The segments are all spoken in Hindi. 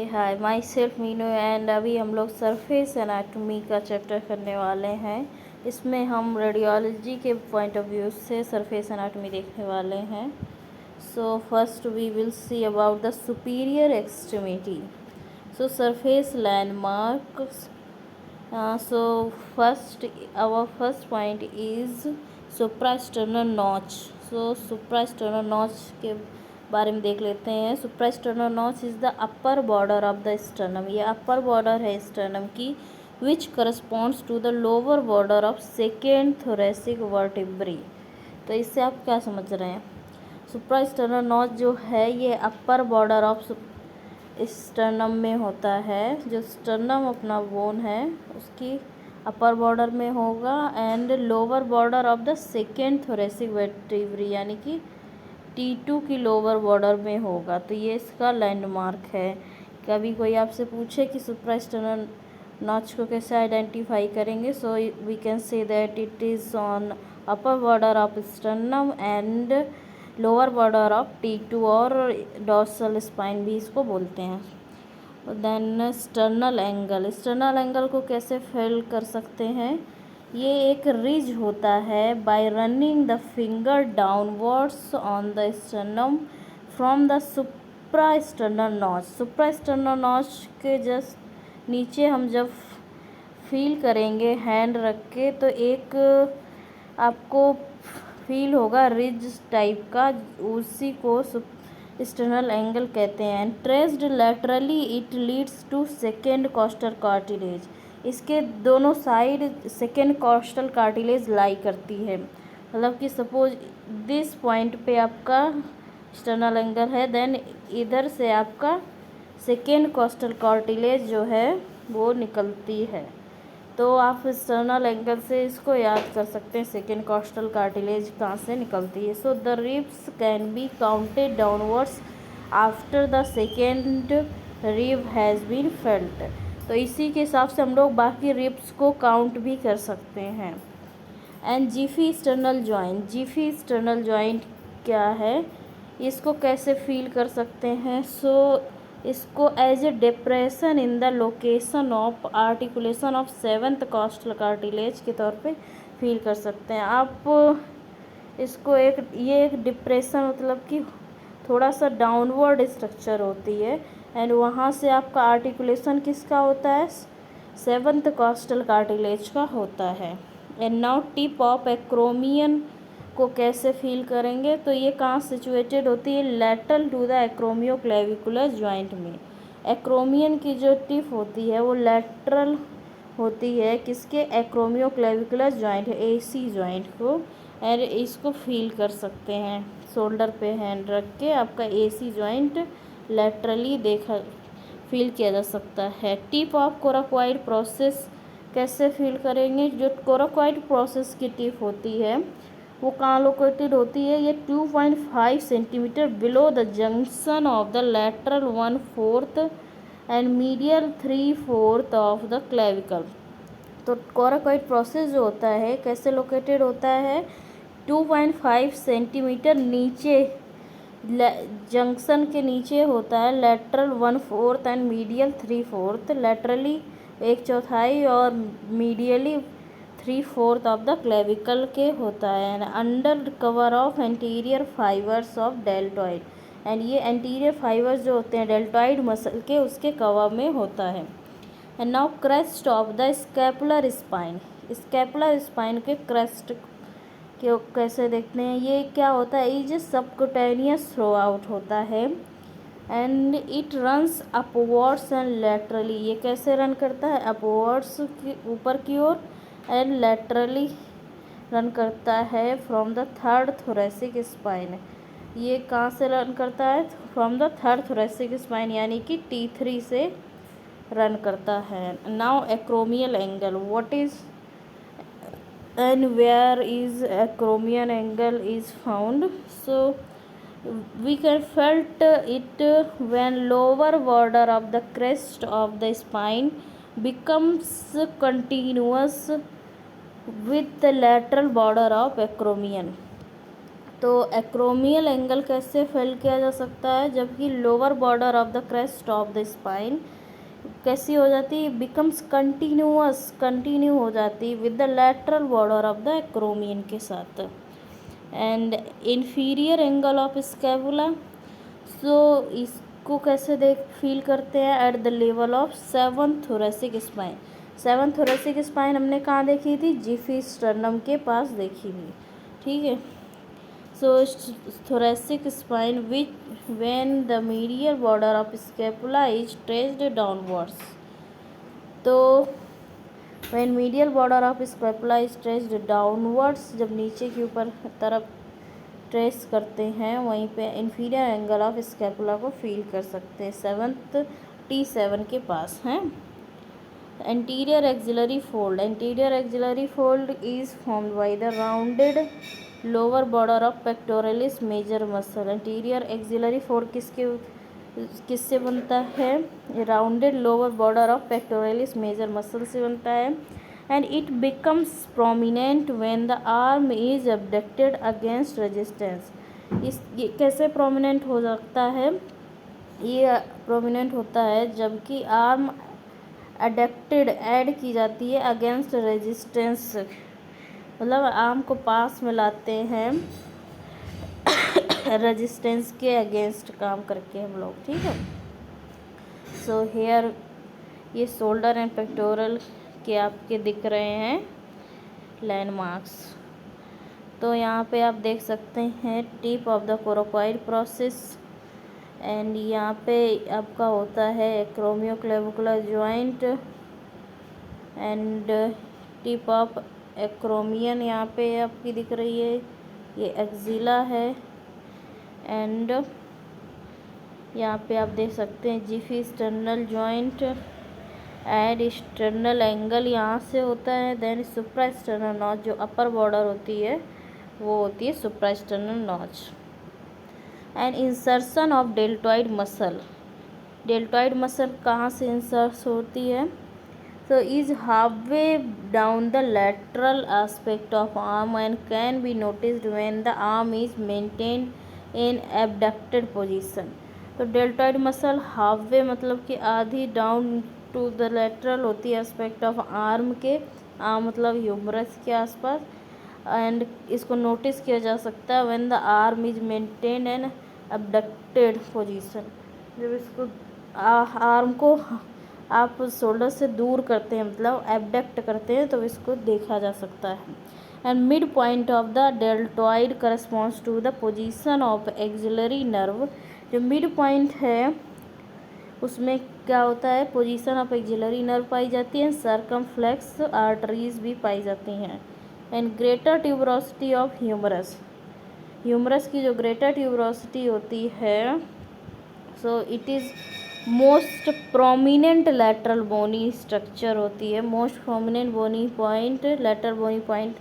Hi my self Meenu and अभी हम लोग सरफेस एनाटॉमी का चैप्टर करने वाले हैं। इसमें हम रेडियोलॉजी के पॉइंट ऑफ व्यू से सरफेस एनाटॉमी देखने वाले हैं। So first we will see about the superior extremity. So surface landmarks. So first, our first point is suprasternal notch. So suprasternal notch के बारे में देख लेते हैं। suprasternal notch is the upper border of the sternum. ये upper border है sternum की, which corresponds to the lower border of second thoracic vertebrae. तो इससे आप क्या समझ रहे हैं? suprasternal notch जो है ये upper border of स्टर्नम में होता है। जो स्टर्नम अपना बोन है उसकी अपर बॉर्डर में होगा and lower border of the second thoracic vertebra यानी कि T2 की लोअर बॉर्डर में होगा। तो ये इसका लैंडमार्क है। कभी कोई आपसे पूछे कि सुप्रास्टर्नल नॉच को कैसे आइडेंटिफाई करेंगे, so we can say that it is on upper border of sternum and lower border of T2 और डॉर्सल स्पाइन भी इसको बोलते हैं। Then sternal angle. Sternal angle को कैसे फेल कर सकते हैं? ये एक रिज होता है bye running the finger downwards on the sternum from the suprasternal notch. Suprasternal notch के जस्ट नीचे हम जब फील करेंगे हैंड रख के तो एक आपको फील होगा रिज टाइप का, उसी को स्टर्नल एंगल कहते हैं। And traced laterally it leads to second costal cartilage. इसके दोनों side second costal cartilage lie करती है। मतलब कि सपोज दिस पॉइंट पे आपका स्टर्नल एंगल है, देन इधर से आपका सेकेंड कॉस्टल कार्टिलेज जो है वो निकलती है। तो आप स्टर्नल एंगल से इसको याद कर सकते हैं सेकेंड कॉस्टल कार्टिलेज कहाँ से निकलती है। So the ribs can be counted downwards after the second rib has been felt. तो इसी के हिसाब से हम लोग बाकी रिब्स को काउंट भी कर सकते हैं। And xiphisternal joint. Xiphisternal joint क्या है, इसको कैसे फील कर सकते हैं? सो इसको as a depression in the location of articulation of seventh costal cartilage के तौर पे फील कर सकते हैं आप इसको। ये एक डिप्रेशन मतलब कि थोड़ा सा डाउनवर्ड स्ट्रक्चर होती है एंड वहाँ से आपका आर्टिकुलेशन किसका होता है? सेवंथ कॉस्टल कार्टिलेज का होता है। And now tip of acromion को कैसे फील करेंगे? तो ये कहाँ सिचुएटेड होती है? Lateral to the acromioclavicular joint में। एक्रोमियन की जो टिप होती है वो लैटरल होती है किसके? एक्रोमियोक्लेविकुलर जॉइंट AC जॉइंट को। एंड इसको फील कर सकते हैं शोल्डर पे हैंड रख के। आपका AC जॉइंट लैटरली फील किया जा सकता है। टिप ऑफ कोराकोइड प्रोसेस कैसे फील करेंगे? जो कोराकोइड प्रोसेस की टिप होती है वो कहाँ लोकेटेड होती है? ये 2.5 centimetre below the junction of the lateral 1/4 and medial 3/4 of the clavicle. तो कोराकोइड प्रोसेस जो होता है कैसे लोकेटेड होता है? 2.5 सेंटीमीटर नीचे जंक्शन के नीचे होता है। Lateral 1/4 and medial 3/4। लैटरली 1/4 और मीडियली 3/4 ऑफ द क्लेविकल के होता है। And under cover of anterior fibres of deltoid. And ये एंटीरियर फाइबर्स जो होते हैं डेल्टॉइड मसल के, उसके कवर में होता है। And now crest of the scapular spine. Scapular spine के क्रेस्ट के कैसे देखते हैं? ये क्या होता है? ये जो सबक्यूटेनियस थ्रो आउट होता है and it runs upwards and laterally. ये कैसे रन करता है? अपवर्ड्स की ऊपर की ओर एंड लैटरली रन करता है from the third thoracic spine. ये कहाँ से रन करता है? From the third thoracic spine यानी कि T3 से रन करता है। Now acromial angle what is and where is acromial angle is found? So we can felt it when lower border of the crest of the spine becomes continuous with the lateral border of acromion. तो एक्रोमियल एंगल कैसे फील किया जा सकता है, जबकि lower border of the crest of the spine कैसी हो जाती है, बिकम्स कंटिन्यू हो जाती with the lateral border of the acromion के साथ। And inferior angle of scapula, so इसको कैसे फील करते हैं, at the level of 7th thoracic spine. 7th thoracic spine हमने कहाँ देखी थी, जिफी स्टर्नम के पास देखी थी, ठीक है। सो thoracic spine which when the medial border of scapula is traced downwards, तो when medial border of scapula is traced downwards, जब नीचे की ऊपर तरफ ट्रेस करते हैं वहीं पे inferior angle of scapula को फील कर सकते हैं 7th T7 के पास हैं। Anterior axillary fold is formed by the rounded lower border of pectoralis major muscle. Anterior axillary fold किससे बनता है, rounded lower border of pectoralis major muscle से बनता है। And it becomes prominent when the arm is abducted against resistance. ये कैसे प्रोमिनेंट हो सकता है, ये प्रोमिनेंट होता है जबकि आर्म अडक्टेड ऐड की जाती है अगेंस्ट रेजिस्टेंस, मतलब आर्म को पास में लाते हैं रेजिस्टेंस के अगेंस्ट काम करके हम लोग, ठीक है। सो हेयर ये शोल्डर एंड पेक्टोरल के आपके दिख रहे हैं लैंडमार्क्स। तो यहाँ पे आप देख सकते हैं tip of the coracoid process, and यहाँ पे आपका होता है acromioclavicular joint and tip of acromion यहाँ पे आपकी दिख रही है, ये एक्जिला है। एंड यहाँ पे आप देख सकते हैं Zifi sternal joint and sternal angle यहाँ से होता है। देन सुप्रा स्टर्नल नॉच, जो अपर बॉर्डर होती है वो होती है suprasternal notch. And insertion of deltoid muscle कहाँ से इंसर्ट होती है, so is halfway down the lateral aspect of arm and can be noticed when the arm is maintained in abducted position। तो डेल्टॉइड मसल हाफवे मतलब कि आधी डाउन टू द लेटरल होती है एस्पेक्ट ऑफ आर्म के, आर्म मतलब ह्यूमरस के आसपास। एंड इसको नोटिस किया जा सकता है when the arm is maintained in abducted position, जब इसको आर्म को आप शोल्डर से दूर करते हैं मतलब एबडक्ट करते हैं तो इसको देखा जा सकता है। And mid point of the deltoid corresponds to the position of axillary nerve. जो मिड पॉइंट है उसमें क्या होता है, पोजीशन ऑफ एक्सिलरी नर्व पाई जाती है, सर्कमफ्लेक्स आर्टरीज भी पाई जाती हैं। And greater tuberosity of humerus की जो ग्रेटर ट्यूबरोसिटी होती है, so it is most prominent lateral bony structure होती है, most prominent bony point lateral bony point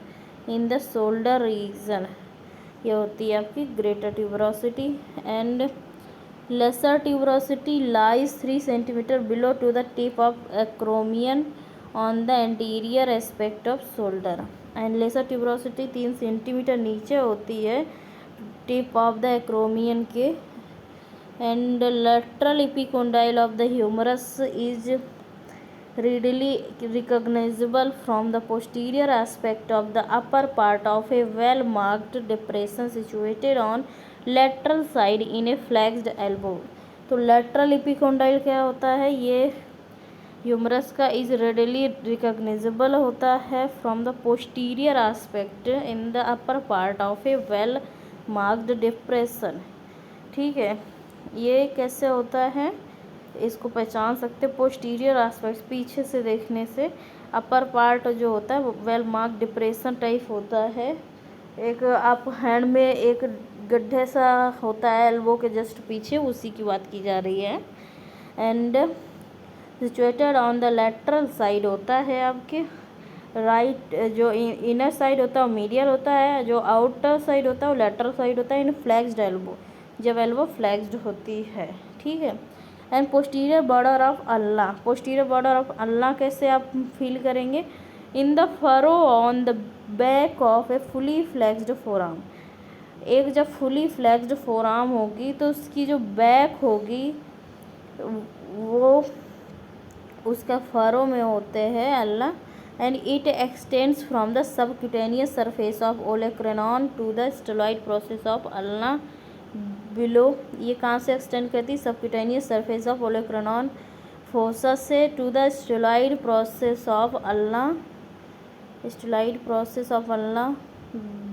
in the shoulder reason, ये होती है आपकी greater tuberosity. And lesser tuberosity lies 3 centimetre below to the tip of acromion on the anterior aspect of shoulder. And lesser tuberosity 3 centimetre नीचे होती है टिप ऑफ द एक्रोमियन के। And lateral epicondyle of the humerus is readily recognizable from the posterior aspect of the upper part of a well marked depression situated on lateral side in a flexed elbow। तो lateral epicondyle क्या होता है, ये ह्यूमरस का इज readily recognizable होता है from the posterior aspect in the upper part of a well marked depression, ठीक है। ये कैसे होता है, इसको पहचान सकते पोस्टीरियर एस्पेक्ट, पीछे से देखने से अपर पार्ट जो होता है वो वेल मार्क डिप्रेशन टाइप होता है। एक आप हैंड में एक गड्ढे सा होता है एल्बो के जस्ट पीछे, उसी की बात की जा रही है। And situated on the lateral side होता है आपके राइट, जो इनर साइड होता है वो मीडियल होता है, जो आउटर साइड होता है वो लेटरल साइड होता है इन फ्लैक्स्ड एल्बो, जब एल्बो फ्लैक्स्ड होती है, ठीक है। And posterior border of ulna कैसे आप फील करेंगे, in the furrow on the back of a fully flexed forearm. एक जब फुली फ्लेक्स्ड फोरआर्म होगी तो उसकी जो बैक होगी वो उसका फरो में होते हैं ulna, and it extends from the subcutaneous surface of olecranon to the styloid process of ulna below. ये कहाँ से एक्सटेंड करती है? Subcutaneous surface of olecranon fossa से to the styloid process of ulna, styloid process of ulna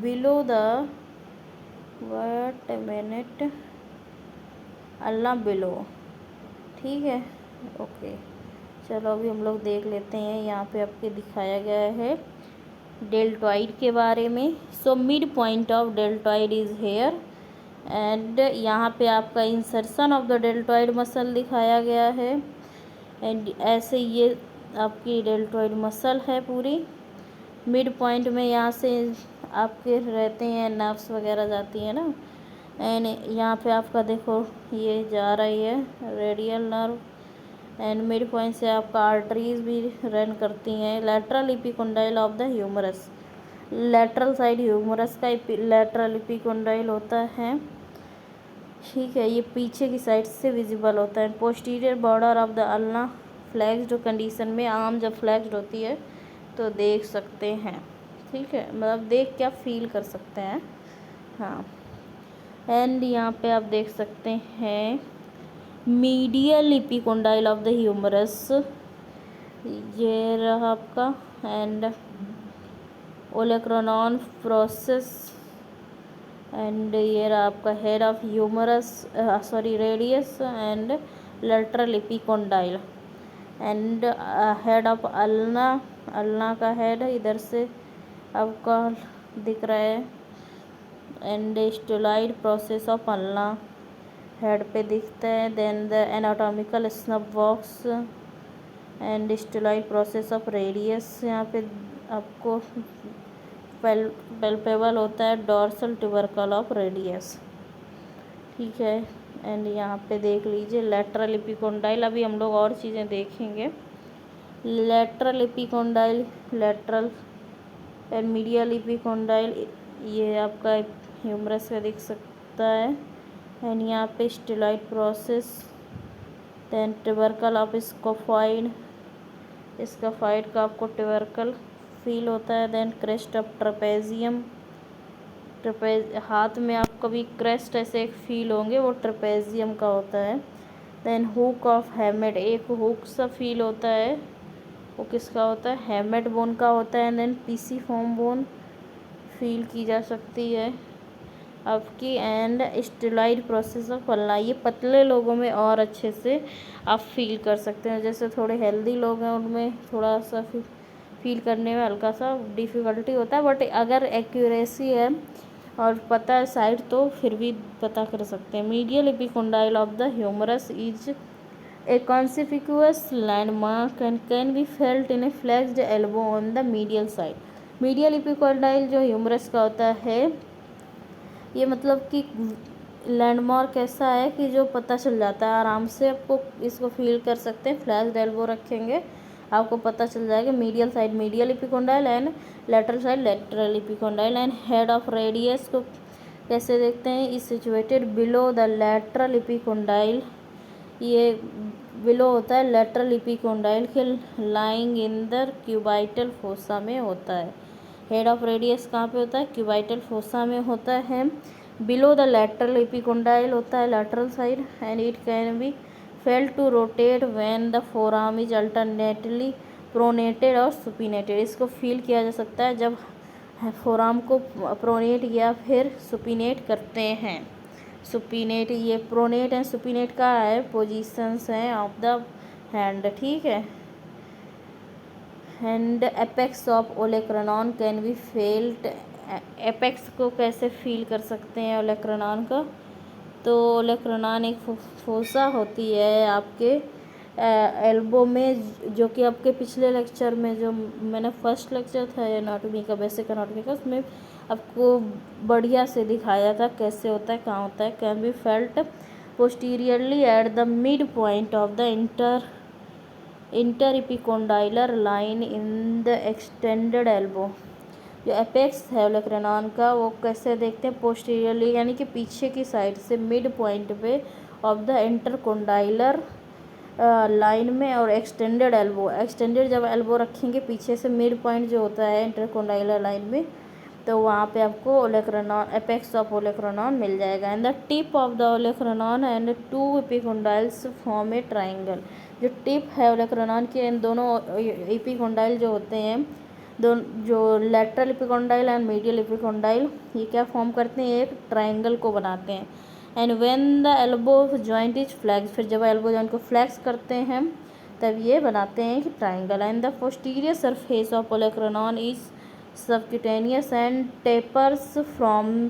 below the what minute ulna below. ठीक है, ओके। चलो अभी हम लोग देख लेते हैं, यहाँ पे आपके दिखाया गया है डेल्टॉइड के बारे में। सो mid point of deltoid is here, and यहाँ पे आपका insertion of the deltoid muscle दिखाया गया है, एंड ऐसे ये आपकी डेल्टॉइड मसल है पूरी। मिड पॉइंट में यहाँ से आपके रहते हैं नर्व्स वगैरह जाती है ना, एंड यहाँ पे आपका देखो ये जा रही है radial nerve, and mid point से आपका आर्टरीज भी रन करती हैं। Lateral epicondyle of the humerus, lateral side humerus का लेटरल इपिकोंडाइल होता है। ठीक है, ये पीछे की साइड से विजिबल होता है। Posterior border of the ulna फ्लैक्स्ड condition में, आर्म जब फ्लैक्स्ड होती है तो देख सकते हैं। ठीक है, मतलब देख क्या फील कर सकते हैं। हाँ, एंड यहाँ पे आप देख सकते हैं medial epicondyle of the humerus, ये रहा आपका, एंड ओलेक्रोनॉन प्रोसेस, एंड ये रहा आपका head of humerus, sorry radius, and lateral epicondyle, and head of ulna, ulna का हेड इधर से आपका दिख रहा है, and styloid process of ulna head पे दिखता है। Then the anatomical snub box and styloid process of radius, यहाँ पे आपको पैल्पेबल होता है डॉर्सल ट्यूबरकल ऑफ रेडियस। ठीक है, एंड यहाँ पे देख लीजिए लेटरल इपिकोंडाइल। अभी हम लोग और चीज़ें देखेंगे। लेटरल इपिकोंडाइल, लेटरल एंड मीडियल इपिकोंडाइल, ये आपका ह्यूमरस का दिख सकता है, एंड यहाँ पे स्टेलॉइड प्रोसेस, देन ट्यूबरकल ऑफ स्कोफॉइड, स्कोफॉइड का आपको ट्यूबरकल फील होता है। देन क्रेस्ट ऑफ ट्रेपेजियम, हाथ में आप कभी क्रेस्ट ऐसे एक फील होंगे, वो ट्रेपेजियम का होता है। देन हुक ऑफ हैमेट, एक हुक सा फील होता है, वो किसका होता है? हैमेट बोन का होता है। देन पीसीफॉर्म बोन फील की जा सकती है आपकी, and styloid process of ulna, ये पतले लोगों में और अच्छे से आप फील कर सकते हैं। जैसे थोड़े हेल्दी लोग हैं उनमें थोड़ा सा फील करने में हल्का सा डिफ़िकल्टी होता है, बट अगर एक्यूरेसी है और पता है साइड तो फिर भी पता कर सकते हैं। Medial epicondyle of the humerus is a conspicuous landmark and can be felt in a flexed elbow on the medial side. Medial epicondyle जो ह्यूमरस का होता है, ये मतलब कि लैंडमार्क ऐसा है कि जो पता चल जाता है आराम से, आपको इसको फील कर सकते हैं। फ्लैश्ड एल्बो रखेंगे आपको पता चल जाएगा। Medial side medial epicondyle and lateral side lateral epicondyle, and head of radius को कैसे देखते हैं? Is situated below the lateral epicondyle, ये बिलो होता है लेटरल इपिकोंडाइल के, lying in the cubital fossa में होता है। हेड ऑफ रेडियस कहाँ पे होता है? क्यूबाइटल फोसा में होता है। बिलो द लेटरल इपिकोंडाइल होता है lateral side, and it can be felt to rotate when the forearm is alternately pronated और सुपिनेटेड। इसको फील किया जा सकता है जब फोरआर्म को प्रोनेट या फिर सुपिनेट करते हैं। सुपिनेट, ये प्रोनेट एंड सुपिनेट का है पोजीशंस हैं ऑफ द हैंड। ठीक है, and apex of olecranon can be felt. Apex को कैसे फील कर सकते हैं ओलेक्रेनॉन का? तो ओलेक्रेनॉन एक फोसा होती है आपके एल्बो में, जो कि आपके पिछले लेक्चर में जो मैंने फर्स्ट लेक्चर था एनाटॉमी का, बेसिक एनाटॉमी का, उसमें आपको बढ़िया से दिखाया था कैसे होता है, कहाँ होता है। Can be felt posteriorly at the mid point of the inter epicondylar line in the extended elbow. जो एपेक्स है ओलेक्रेनॉन का वो कैसे देखते हैं, पोस्टीरियरली यानी कि पीछे की साइड से मिड पॉइंट पे ऑफ द इंटरकोंडाइलर लाइन में, और एक्सटेंडेड एल्बो, एक्सटेंडेड जब एल्बो रखेंगे पीछे से मिड पॉइंट जो होता है इंटरकोंडाइलर लाइन में, तो वहाँ पे आपको ओलेक्रेनॉन, एपेक्स ऑफ ओलेक्रेनॉन मिल जाएगा। And the tip of the olecranon and two epicondyles form a triangle. जो टिप है ओलेक्रेनॉन के, इन दोनों एपिकोंडाइल जो होते हैं, जो lateral epicondyle and medial epicondyle, ये क्या फॉर्म करते हैं, एक ट्राइंगल को बनाते हैं। And when the elbow joint is flex, फिर जब एल्बो जॉइंट को फ्लैक्स करते हैं तब ये बनाते हैं कि triangle. And the posterior surface of olecranon is subcutaneous and tapers from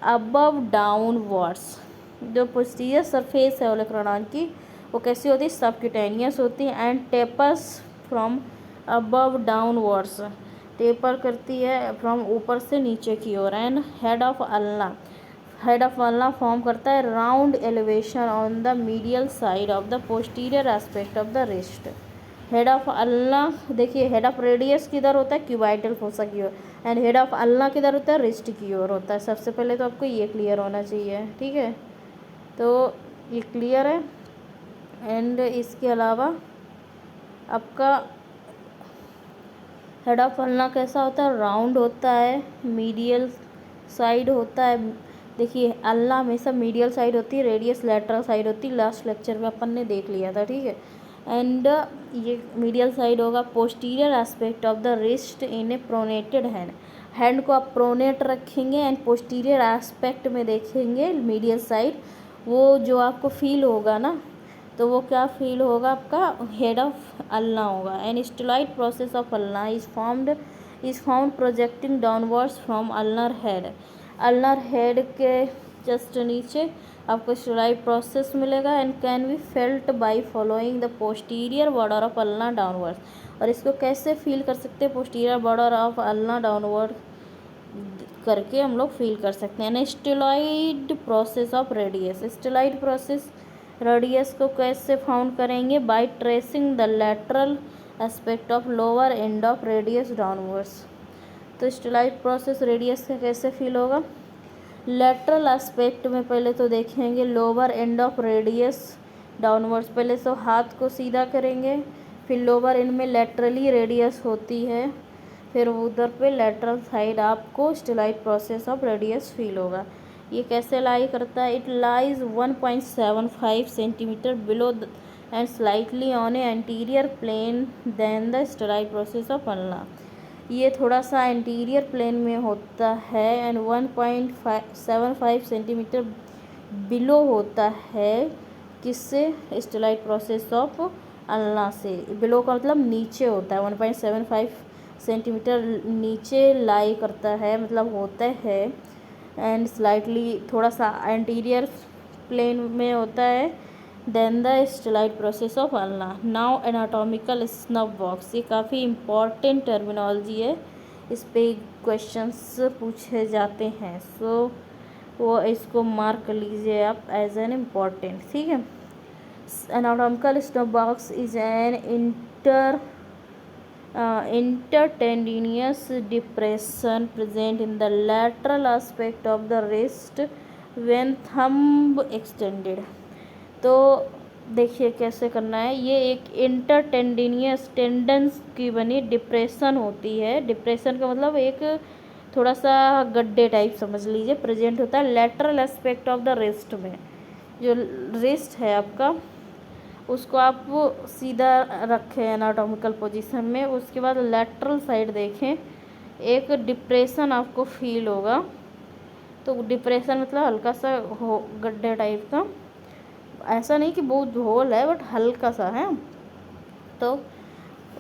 above downwards. जो पोस्टीरियर सरफेस है ओलेक्रेनॉन की वो कैसी होती है, सबक्यूटेनियस होती है, and tapers from above downwards, taper करती है फ्रॉम ऊपर से नीचे की ओर। And head of ulna, head of ulna form करता है round elevation on the medial side of the posterior aspect of the wrist. Head of ulna, देखिए हेड ऑफ रेडियस किधर होता है, क्यूबाइटल फोसा की ओर, एंड हेड ऑफ अल्ना किधर होता है, रिस्ट की ओर होता है। सबसे पहले तो आपको ये क्लियर होना चाहिए, ठीक है, तो ये क्लियर है। एंड इसके अलावा आपका हेड ऑफ अल्ना कैसा होता है, राउंड होता है, मीडियल साइड होता है। देखिए अल्ना हमेशा मीडियल साइड होती है, रेडियस लैटरल साइड होती है, लास्ट लेक्चर में अपन ने देख लिया था, ठीक है। एंड ये मीडियल साइड होगा। Posterior aspect of the wrist in A pronated hand, hand को आप प्रोनेट रखेंगे एंड पोस्टीरियर एस्पेक्ट में देखेंगे मीडियल साइड, वो जो आपको फील होगा ना, तो वो क्या फील होगा, आपका हेड ऑफ अल्ना होगा। And styloid process of ulna is found projecting downwards from ulnar head. Ulnar head के जस्ट नीचे आपको स्टेलॉइड प्रोसेस मिलेगा and can be felt by following the posterior border of ulna downwards. और इसको कैसे फील कर सकते हैं, posterior border of ulna downward करके हम लोग फील कर सकते हैं। Styloid process of radius, styloid process radius को कैसे फाउंड करेंगे, by tracing the lateral aspect of lower end of radius downwards. तो स्टेलॉइड प्रोसेस रेडियस का कैसे फील होगा, लैटरल एस्पेक्ट में पहले तो देखेंगे lower end of radius downwards, पहले तो हाथ को सीधा करेंगे, फिर लोअर एंड में लैटरली रेडियस होती है, फिर उधर पे लैटरल साइड आपको styloid process of radius feel होगा। ये कैसे लाई करता है, it lies 1.75 centimetre below and slightly on a anterior plane then the styloid process of ulna. ये थोड़ा सा एंटीरियर प्लेन में होता है एंड 1.75 सेंटीमीटर बिलो होता है, किससे, स्टेलॉइड प्रोसेस ऑफ अल्ना से। बिलो का मतलब नीचे होता है, 1.75 सेंटीमीटर नीचे लाई करता है, मतलब होता है, एंड स्लाइटली थोड़ा सा एंटीरियर प्लेन में होता है then the styloid process of ulna. Now anatomical snuff box, ये काफ़ी इम्पॉर्टेंट टर्मिनोलॉजी है, इस पे क्वेश्चंस पूछे जाते हैं, सो वो इसको मार्क कर लीजिए आप एज एन इम्पॉर्टेंट, ठीक है। Anatomical snuff box is an intertendinous depression present in the lateral aspect of the wrist when thumb extended। तो देखिए कैसे करना है, ये एक इंटरटेंडिनियस टेंडेंस की बनी डिप्रेशन होती है। डिप्रेशन का मतलब एक थोड़ा सा गड्ढे टाइप समझ लीजिए, प्रेजेंट होता है lateral aspect of the wrist में। जो रिस्ट है आपका उसको आप सीधा रखें एनाटॉमिकल पोजीशन में, उसके बाद लेटरल साइड देखें, एक डिप्रेशन आपको फील होगा। तो डिप्रेशन मतलब हल्का सा हो गड्ढे टाइप का, ऐसा नहीं कि बहुत होल है बट हल्का सा है। तो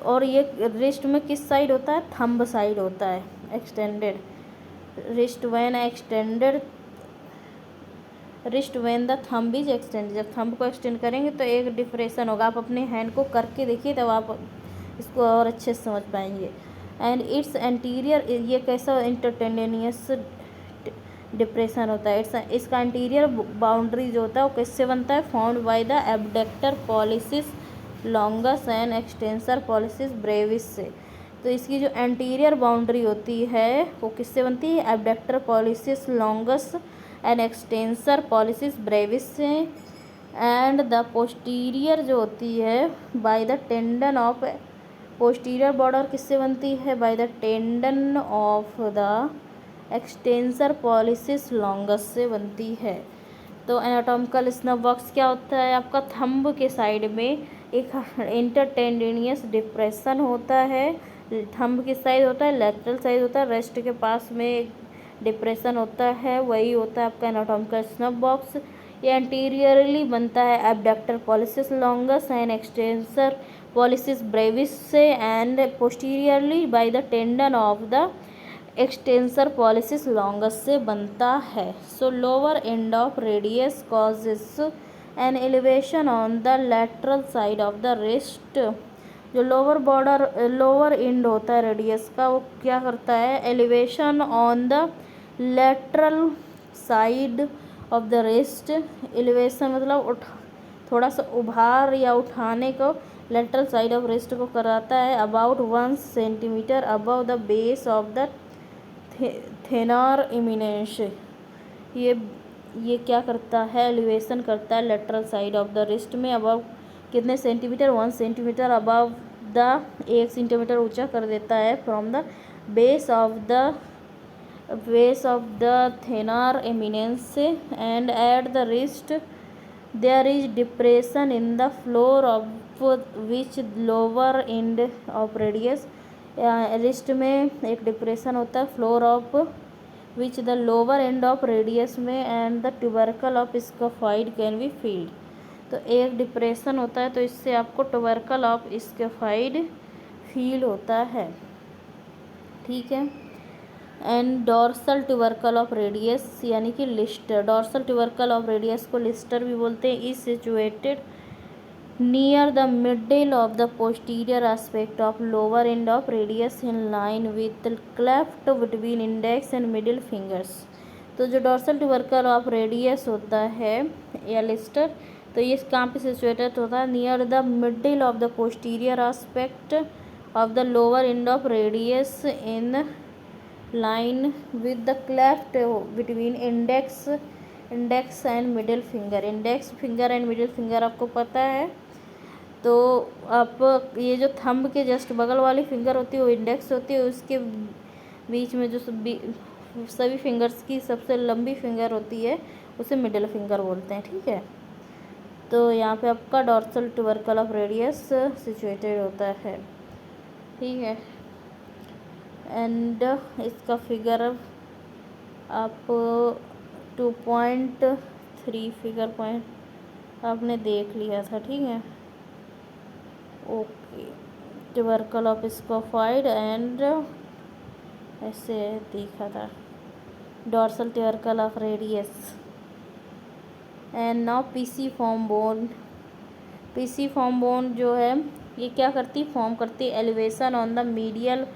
और ये रिस्ट में किस साइड होता है, थंब साइड होता है extended. Wrist when extended, wrist when the thumb is extend, जब थंब को एक्सटेंड करेंगे तो एक डिप्रेशन होगा। आप अपने हैंड को करके देखिए तब आप इसको और अच्छे से समझ पाएंगे। एंड इट्स एंटीरियर, ये कैसा इंटरटेंडिनियस डिप्रेशन होता है, इसका एंटीरियर बाउंड्री जो होता है वो किससे बनता है, found by the abductor pollicis longus and extensor pollicis brevis से। तो इसकी जो एंटीरियर बाउंड्री होती है वो किससे बनती है, abductor pollicis longus and extensor pollicis brevis से, एंड द पोस्टीरियर जो होती है by the tendon of, posterior border किससे बनती है, by the tendon of the extensor pollicis longus से बनती है। तो एनाटॉमिकल स्नब बॉक्स क्या होता है, आपका थंब के साइड में एक इंटरटेंडिनियस डिप्रेशन होता है, थंब की साइड होता है, लैटरल साइड होता है, रेस्ट के पास में डिप्रेशन होता है, वही होता है आपका एनाटॉमिकल स्नब बॉक्स। ये एंटीरियरली बनता है abductor pollicis longus and extensor pollicis brevis से, and posteriorly by the tendon of the extensor pollicis longus से बनता है। So lower end of radius causes an elevation on the lateral side of the wrist. जो लोअर एंड होता है रेडियस का, वो क्या करता है, elevation on the lateral side of the wrist. Elevation मतलब थोड़ा सा उभार या उठाने को लैटरल साइड ऑफ रिस्ट को कराता है, about 1 centimetre above the base of the thenar eminence. ये क्या करता है, एलिवेशन करता है lateral side of the wrist में, अबव कितने centimetre, 1 centimetre above the, 1 centimetre ऊंचा कर देता है from the base of the thenar eminence, and at the wrist there is depression in the floor of which lower end of radius. Wrist में एक डिप्रेशन होता है floor of which the lower end of radius में, and the tubercle of scaphoid can be field. तो एक डिप्रेशन होता है तो इससे आपको ट्यूबरकल ऑफ स्कैफोइड फील होता है, ठीक है। And dorsal tubercle of radius यानी कि Lister, dorsal tubercle of radius को लिस्टर भी बोलते हैं, is situated near the middle of the posterior aspect of lower end of radius in line with the cleft between index and middle fingers. तो जो डॉर्सल ट्यूबरकल ऑफ रेडियस होता है या लिस्टर, तो ये कहाँ पे सिचुएटेड होता है, near the middle of the posterior aspect of the lower end of radius in line with the cleft between index and middle finger. Index finger and middle finger आपको पता है, तो आप ये जो थंब के जस्ट बगल वाली फिंगर होती है वो इंडेक्स होती है, उसके बीच में जो सभी फिंगर्स की सबसे लंबी फिंगर होती है उसे मिडिल फिंगर बोलते हैं, ठीक है। तो यहाँ पे आपका dorsal tubercle of radius situated होता है, ठीक है। एंड इसका फिगर आप 2.3 फिगर पॉइंट आपने देख लिया था, ठीक है, okay. Tubercle of scaphoid and ऐसे देखा था, dorsal tubercle of radius. And now pisiform bone जो है ये क्या करती, फॉर्म करती है elevation on the medial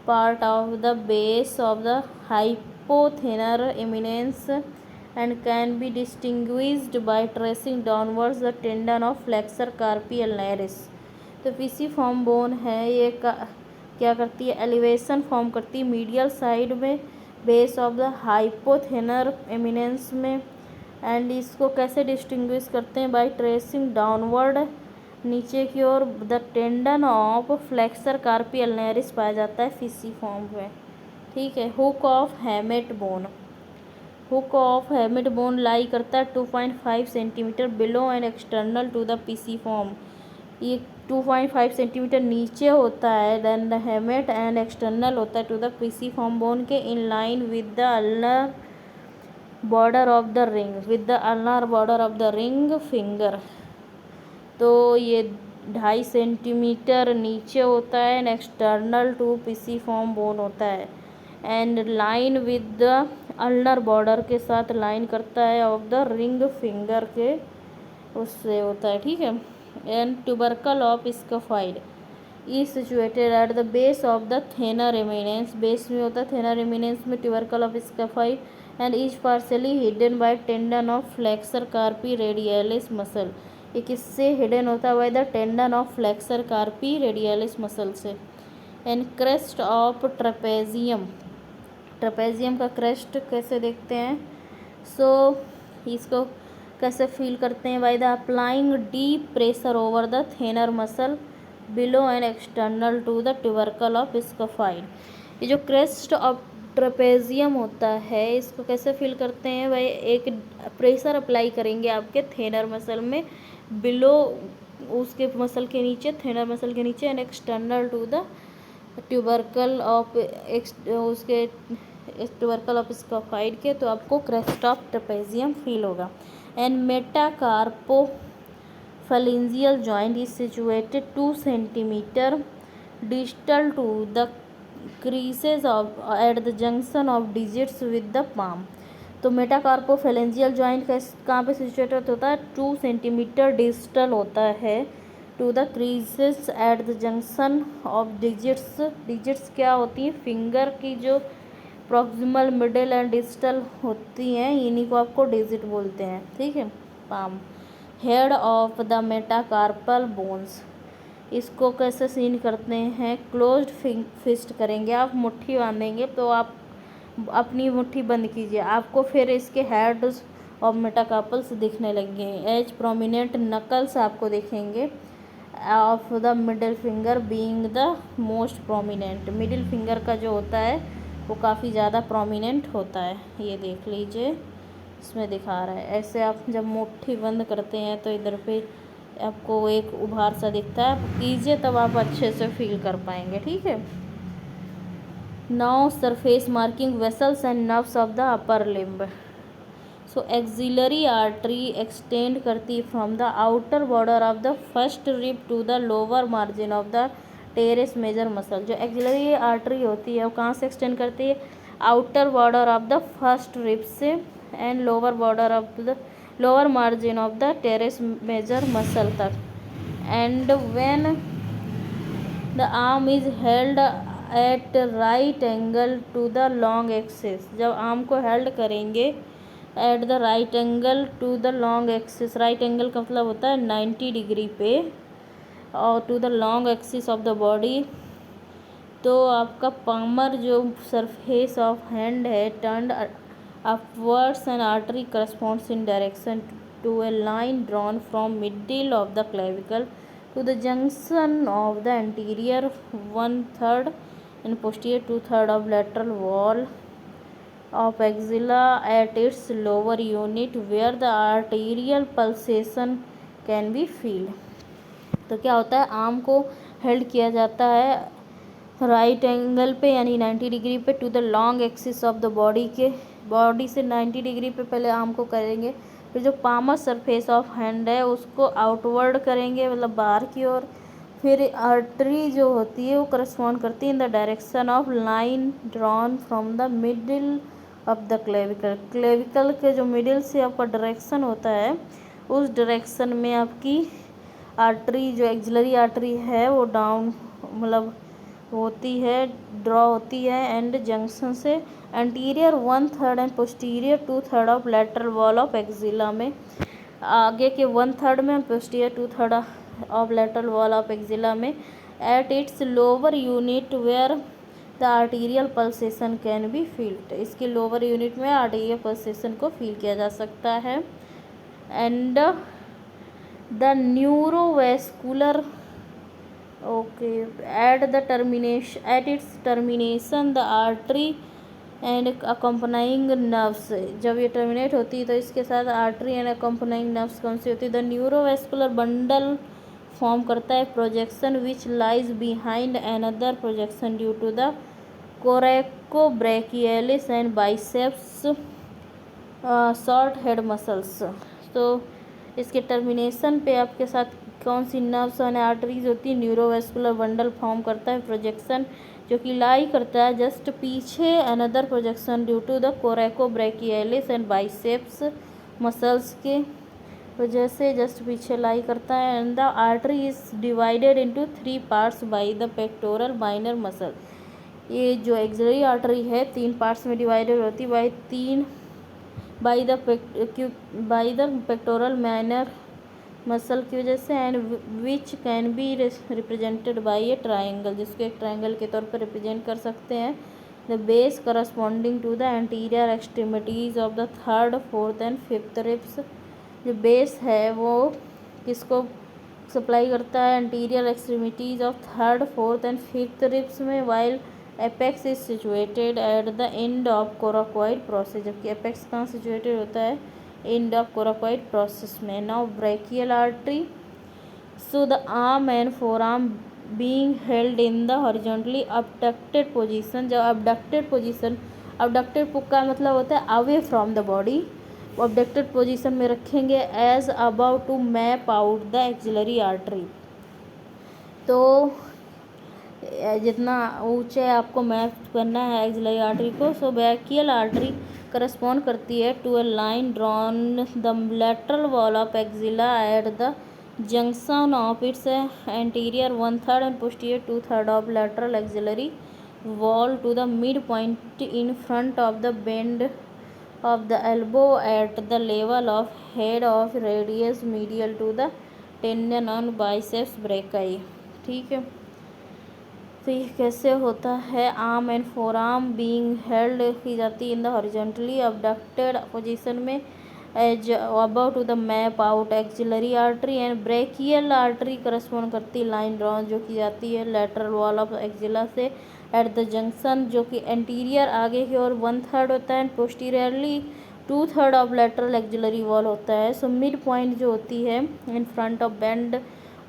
part of the base of the hypothenar eminence and can be distinguished by tracing downwards the tendon of flexor carpi ulnaris. तो पीसीफॉर्म बोन है ये क्या करती है, एलिवेशन फॉर्म करती है मीडियल साइड में base of the hypothenar eminence में, एंड इसको कैसे डिस्टिंग्विश करते हैं, बाय ट्रेसिंग डाउनवर्ड नीचे की ओर the tendon of flexor carpi ulnaris पाया जाता है पीसीफॉर्म में, ठीक है। Hook of hamate bone lie करता है 2.5 centimetre below and external to the pisiform. ये 2.5 सेंटीमीटर नीचे होता है then the hamate, and external होता है टू द पीसीफॉर्म बोन के, in line with the ulnar border of the ring finger. तो ये 2.5 सेंटीमीटर नीचे होता है and external to pisiform bone होता है, and line with the ulnar border के साथ लाइन करता है ऑफ द रिंग फिंगर के, उससे होता है, ठीक है। And tubercle of scaphoid is situated at the base of the thenar eminence, base में होता है थेनर एमिनेंस में tubercle of scaphoid, and is partially hidden by tendon of flexor carpi radialis muscle. ये किससे हिडन होता है, by the tendon of flexor carpi radialis muscle से। And crest of trapezium, trapezium का क्रेस्ट कैसे देखते हैं, सो इसको कैसे फील करते हैं, by the applying deep pressure over the thenar muscle below and external to the tubercle of scaphoid. ये जो क्रेस्ट ऑफ ट्रेपेजियम होता है इसको कैसे फील करते हैं भाई, एक प्रेशर अप्लाई करेंगे आपके थेनर मसल में, बिलो उसके मसल के नीचे, थेनर मसल के नीचे, and external to the tubercle of उसके ट्यूबरकल ऑफ स्कफाइड के, तो आपको क्रेस्ट ऑफ ट्रेपेजियम फील होगा। And metacarpophalangeal phalangeal joint is situated 2 centimeter distal to the creases of at the junction of digits with the palm। तो मेटाकार्पोफेलेंजियल जॉइंट कहाँ पे सिचुएटेड होता है, 2 सेंटीमीटर डिस्टल होता है to the creases at the junction of digits. Digits क्या होती हैं, फिंगर की जो प्रॉक्सिमल, मिडिल एंड डिस्टल होती हैं, इन्हीं को आपको डिजिट बोलते हैं, ठीक है, palm. Head of the metacarpal bones, इसको कैसे सीन करते हैं, क्लोज्ड फिस्ट करेंगे आप, मुट्ठी बांधेंगे, तो आप अपनी मुट्ठी बंद कीजिए, आपको फिर इसके हेड ऑफ मेटाकार्पल्स दिखने लगेंगे। एज प्रोमिनेंट नकल्स आपको दिखेंगे, of the middle finger being the most prominent, middle finger का जो होता है वो काफ़ी ज़्यादा प्रोमिनेंट होता है, ये देख लीजिए इसमें दिखा रहा है। ऐसे आप जब मुट्ठी बंद करते हैं तो इधर पे आपको एक उभार सा दिखता है, आप कीजिए तब आप अच्छे से फील कर पाएंगे, ठीक है। Now surface marking vessels and nerves of the upper limb. So axillary artery extend करती from the outer border of the first rib to the lower margin of the teres major muscle. जो एक्सिलरी आर्टरी होती है वो कहाँ से एक्सटेंड करती है, outer border of the first rib से and lower border of the lower margin of the teres major muscle तक। And when the arm is held at right angle to the long axis, जब आर्म को हेल्ड करेंगे at the right angle to the long axis, right angle का मतलब होता है 90 डिग्री पे, और to the long axis of the body, तो आपका पामर जो सरफेस ऑफ हैंड है turned upwards and artery corresponds in direction to a line drawn from middle of the clavicle to the junction of the anterior 1/3 and posterior 2/3 of lateral wall of axilla at its lower unit where the arterial pulsation can be felt। तो क्या होता है, आर्म को हेल्ड किया जाता है राइट एंगल पे यानी 90 डिग्री पे to the long axis of the body के, बॉडी से 90 डिग्री पे पहले आर्म को करेंगे, फिर जो पामर सरफेस ऑफ हैंड है उसको आउटवर्ड करेंगे, मतलब बाहर की ओर, फिर आर्टरी जो होती है वो करस्पॉन्ड करती है in the direction of line drawn from the middle of the clavicle. Clavicle के जो मिडिल से आपका डायरेक्शन होता है उस डायरेक्शन में आपकी आर्टरी जो एक्सिलरी आर्टरी है वो डाउन मतलब होती है, ड्रॉ होती है, एंड जंक्शन से anterior 1/3 and posterior 2/3 of lateral wall of axilla में, आगे के 1/3 में, posterior 2/3 of lateral wall of axilla में, at its lower unit where the arterial pulsation can be felt, इसके लोअर यूनिट में आर्टीरियल पल्सेशन को फील किया जा सकता है। And the neurovascular at its termination the artery and accompanying nerves, जब ये टर्मिनेट होती है तो इसके साथ आर्टरी एंड अकम्पनाइंग नर्व्स कौन सी होती है, द न्यूरोवेस्कुलर बंडल फॉर्म करता है projection which lies behind another projection due to the coracobrachialis and biceps short head muscles. तो इसके टर्मिनेशन पे आपके साथ कौन सी नर्व्स और आर्टरीज होती है, न्यूरोवेस्कुलर बंडल फॉर्म करता है प्रोजेक्शन जो कि लाई करता है जस्ट पीछे another projection due to the coracobrachialis and biceps muscles के वजह से जस्ट पीछे लाई करता है। And the artery is divided into 3 parts by the pectoral minor muscle, ये जो एक्सिलरी आर्टरी है 3 पार्ट्स में डिवाइडेड होती है by the pectoral minor muscle की वजह से, and which can be represented by A triangle, जिसको एक ट्राइंगल के तौर पर रिप्रेजेंट कर सकते हैं। The base corresponding to the anterior extremities of the third, fourth and fifth ribs. जो बेस है वो किसको सप्लाई करता है? Anterior extremities of third, fourth and fifth ribs में, while apex is situated at the end of coracoid process, जबकि एपेक्स कहाँ सिचुएटेड होता है? एंड ऑफ कोराकोइड प्रोसेस में। Now brachial artery, so the arm and forearm being held in the horizontally abducted position. जब अबडक्टेड पोजीशन, अबडक्टेड का मतलब होता है away from the body, abducted position में रखेंगे as about to map out the axillary artery. तो जितना ऊंचे आपको मैप करना है एक्सिलरी आर्टरी को, सो ब्रैकियल आर्टरी करस्पॉन्ड करती है to a line drawn the lateral wall of axilla at the junction of its anterior 1/3 and posterior 2/3 of lateral axillary wall to the mid point in front of the bend of the elbow at the level of head of radius medial to the tendon on biceps brachii। ठीक है, तो ये कैसे होता है? Arm and forearm being held की जाती है in the horizontally abducted position में as about to the map out axillary artery, and brachial artery correspond करती लाइन ड्रॉन जो की जाती है लेटरल वॉल ऑफ एक्सिला से एट द जंक्शन, जो कि एंटीरियर आगे की ओर 1/3 होता है, and posteriorly 2/3 of lateral axillary wall होता है। सो मिड पॉइंट जो होती है इन front of bend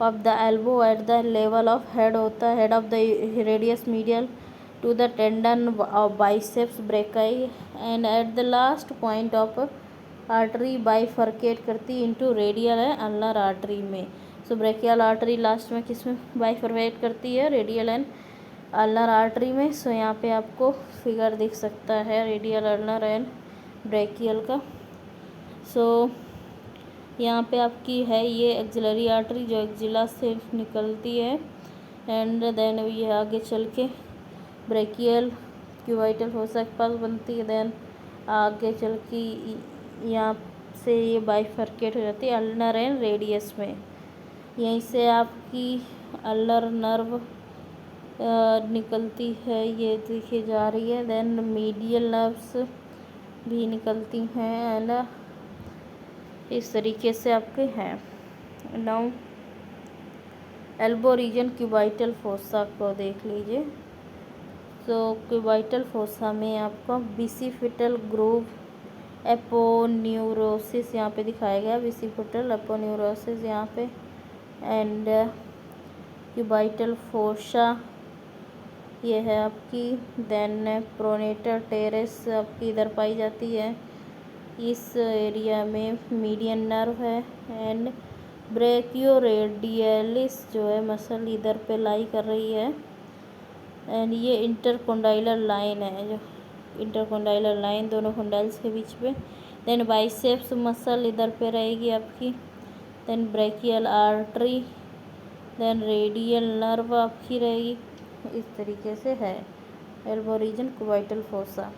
of the elbow at the level of head होता है, head of the radius medial to the tendon of biceps brachii, and at the last point of artery bifurcate करती into radial and ulnar artery में। सो ब्रेकियल आर्टरी लास्ट में किस में बाइफर्केट करती है? रेडियल एंड अल्नर आर्टरी में। सो यहाँ पे आपको फिगर दिख सकता है रेडियल, अल्नर एंड ब्रेकियल का। सो यहाँ पे आपकी है ये एक्सिलरी आर्टरी जो एक्सिला से निकलती है, एंड देन ये आगे चल के ब्रेकियल क्यूबाइटल फोसा के पास बनती है, देन आगे चल के यहाँ से ये बाइफर्केट हो जाती है अल्नर एंड रेडियस में। यहीं से आपकी अल्नर नर्व निकलती है, ये देखी जा रही है, देन मीडियल नर्व्स भी निकलती हैं, एंड इस तरीके से आपके हैं। Now elbow region cubital fossa को देख लीजिए। तो क्यूबाइटल फोसा में आपको बिसिफिटल ग्रूव एपोन्यूरोसिस यहाँ पे दिखाया गया, बिसिफिटल एपोन्यूरोसिस यहाँ पे, एंड क्यूबाइटल फोसा ये है आपकी, देन प्रोनेटर टेरेस आपकी इधर पाई जाती है, इस एरिया में मीडियन नर्व है, एंड ब्रेकियोरेडियलिस जो है मसल इधर पे लाई कर रही है, एंड ये इंटरकोंडाइलर लाइन है, जो इंटरकोंडाइलर लाइन दोनों कोंडाइल्स के बीच पे, देन बाइसेप्स मसल इधर पे रहेगी आपकी, then brachial artery, then radial nerve आपकी रहेगी, इस तरीके से है elbow region cubital fossa.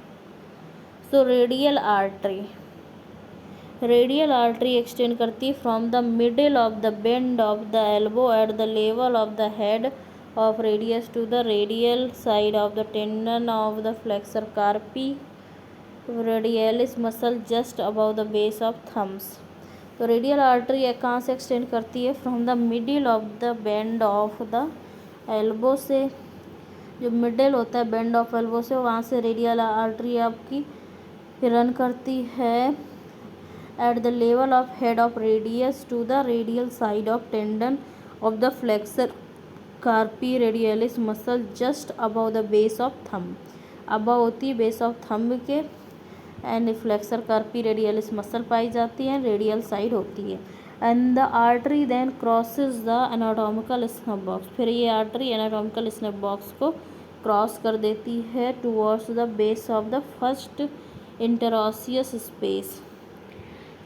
So radial artery extend करती है from the middle of the bend of the elbow at the level of the head of radius to the radial side of the tendon of the flexor carpi radialis muscle just above the base of thumbs. तो रेडियल आर्टरी कहाँ से एक्सटेंड करती है? From the middle of the bend of the elbow से, जो मिडिल होता है बेंड ऑफ एल्बो से, वहाँ से रेडियल आर्टरी आपकी रन करती है at the level of head of radius to the radial side of tendon of the flexor carpi radialis muscle just above the base of thumb. Above होती है बेस ऑफ थंब के, and flexor carpi radialis muscle पाई जाती है, रेडियल साइड होती है, and the artery then crosses the anatomical snub box. फिर ये आर्टरी एनाटॉमिकल स्नब बॉक्स को क्रॉस कर देती है towards the base of the first interosseous space,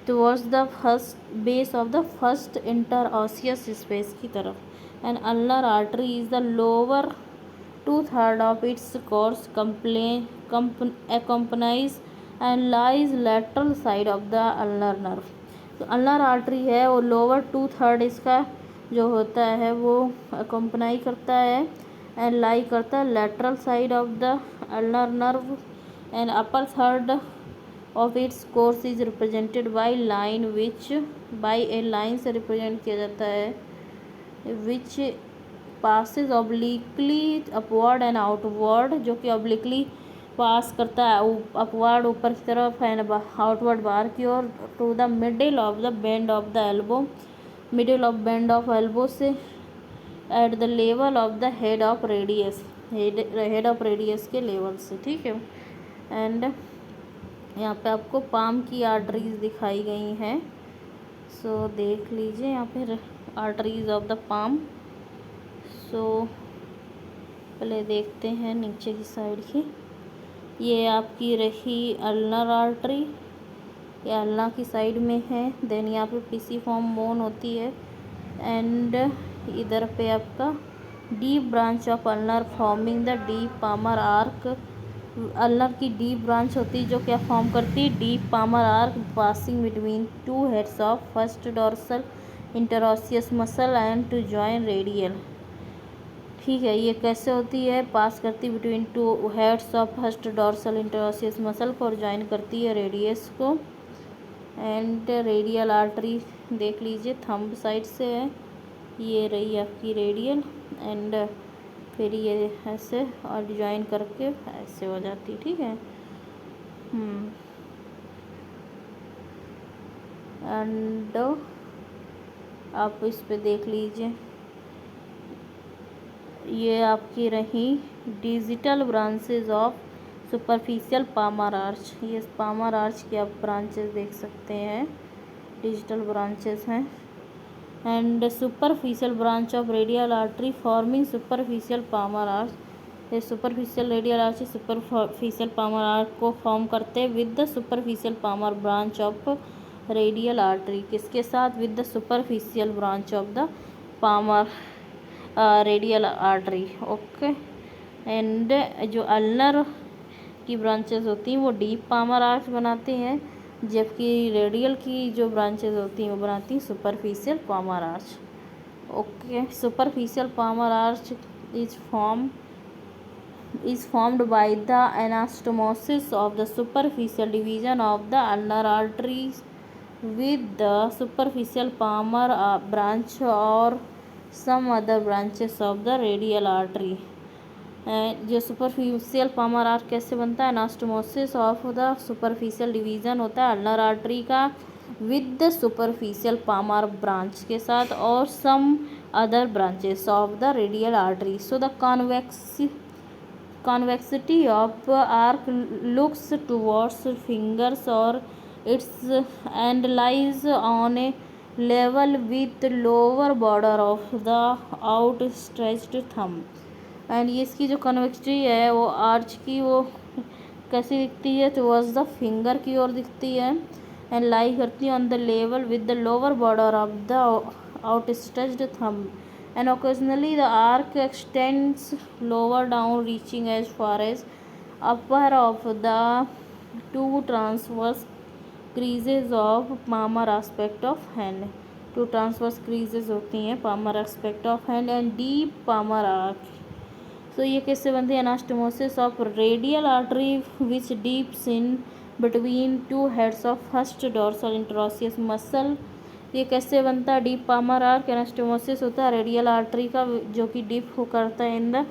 towards the first base of the first interosseous space की तरफ, and ulnar artery is the lower 2/3 of its course accompanies and lies lateral side of the ulnar nerve। तो अल्नर आर्टरी है वो लोअर 2/3 इसका जो होता है वो अकोम्पनाई करता है एंड लाई करता है lateral side of the ulnar nerve and upper third of its course is represented by line which bye A line से रिप्रेजेंट किया जाता है which passes obliquely upward and outward, जो कि ऑब्लिकली पास करता है अपवर्ड ऊपर की तरफ एंड आउटवर्ड बाहर की ओर to the middle of the bend of the elbow, middle of bend of elbow से at the level of the head of radius, head of radius के लेवल से, ठीक है। एंड यहाँ पे आपको पाम की आर्टरीज दिखाई गई हैं, सो देख लीजिए यहाँ पे आर्टरीज ऑफ द पाम। सो पहले देखते हैं नीचे की साइड की, ये आपकी रही अल्नर आर्टरी, ये अल्ना की साइड में है। देन यहाँ पे पीसीफॉर्म बोन होती है एंड इधर पे आपका deep branch of ulnar forming the deep palmar arch, ulnar की डीप ब्रांच होती है जो क्या फॉर्म करती है deep palmar arch passing between two heads of first dorsal interosseous muscle and to join radial, ठीक है। ये कैसे होती है, पास करती between two heads of first dorsal interosseous muscle को और ज्वाइन करती है रेडियस को। एंड रेडियल आर्टरी देख लीजिए थंब साइड से है, ये रही आपकी रेडियल एंड फिर ये ऐसे और ज्वाइन करके ऐसे हो जाती, ठीक है। एंड आप इस पे देख लीजिए, ये आपकी रही digital branches of superficial palmar arch, ये पामर आर्च की आप ब्रांचेस देख सकते हैं, डिजिटल ब्रांचेस हैं। And superficial branch of radial artery forming superficial palmar arch, ये superficial radial arch superficial palmar arch को फॉर्म करते हैं with the superficial palmar branch of radial artery, किसके साथ, with the superficial branch of the palmar radial artery, okay. And जो अल्नर की ब्रांचेस होती हैं वो डीप पामर आर्च बनाती हैं, जबकि रेडियल की जो ब्रांचेस होती हैं वो बनाती हैं superficial palmar arch, okay. Superficial palmar arch is formed by the anastomosis of the superficial division of the ulnar arteries with the superficial palmar branch or some other branches of the radial artery। जो सुपरफिशियल पामर आर्च कैसे बनता है, anastomosis of the superficial division होता है अल्नर आर्टरी का with the superficial palmar branch के साथ और some other branches of the radial artery. So the convexity of arc looks towards fingers or its and lies on a level with lower border of the outstretched thumb। And ये इसकी जो कन्वेक्सिटी है वो आर्च की वो कैसी दिखती है, टुवर्ड्स द फिंगर की ओर दिखती है एंड लाई करती है on the level with the lower border of the outstretched thumb and occasionally the arc extends lower down reaching as far as upper of the two transverse creases of palmar aspect of hand, two transverse creases होती हैं palmar aspect of hand and deep palmar arch। सो ये कैसे बनती है, anastomosis of radial artery which deeps in between two heads of first dorsal interosseous muscle, ये कैसे बनता है, डीप पामर आर्क एनास्टोमोसिस होता है रेडियल आर्टरी का जो कि डीप हो करता है in the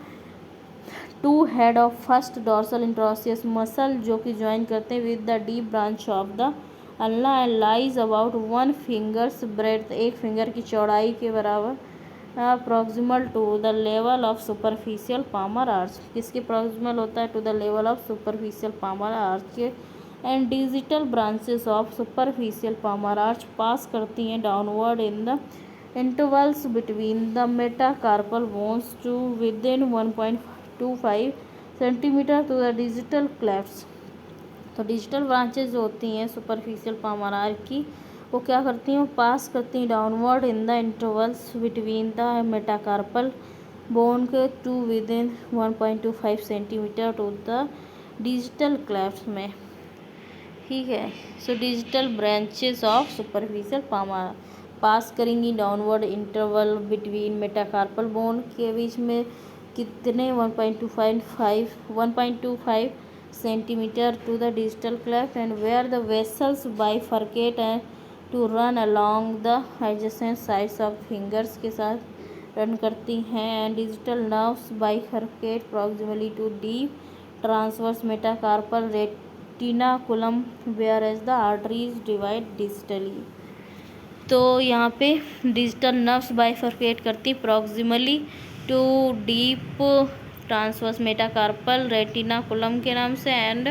two head of first dorsal interosseous muscle जो कि ज्वाइन करते हैं with the deep branch of the ulna and lies about 1 fingers breadth, एक फिंगर की चौड़ाई के बराबर proximal to the level of superficial palmar arch, किसके प्रॉक्सिमल होता है, to the level of superficial palmar arch के। And digital branches of superficial palmar arch pass करती हैं downward in the intervals between the metacarpal bones to with in 1.25 centimetre to the digital clefts. तो डिजिटल ब्रांचेस जो होती हैं सुपरफिशियल पामर आर्च की वो क्या करती हैं, वो पास करती हैं downward in the intervals between the metacarpal bone के to with in 1.25 centimetre to the digital cleft में। ठीक है। So digital branches of superficial palmar pass करेंगी downward interval between metacarpal bone के बीच में कितने 1.25 centimetre to the digital cleft and where the vessels bifurcate and to run along the adjacent sides of fingers के साथ रन करती हैं and digital nerves bifurcate proximally to deep transverse metacarpal retinaculum whereas the arteries divide digitally. तो यहाँ पे डिजिटल नर्व्स बाइफरकेट करती proximally to deep transverse metacarpal retinaculum के नाम से एंड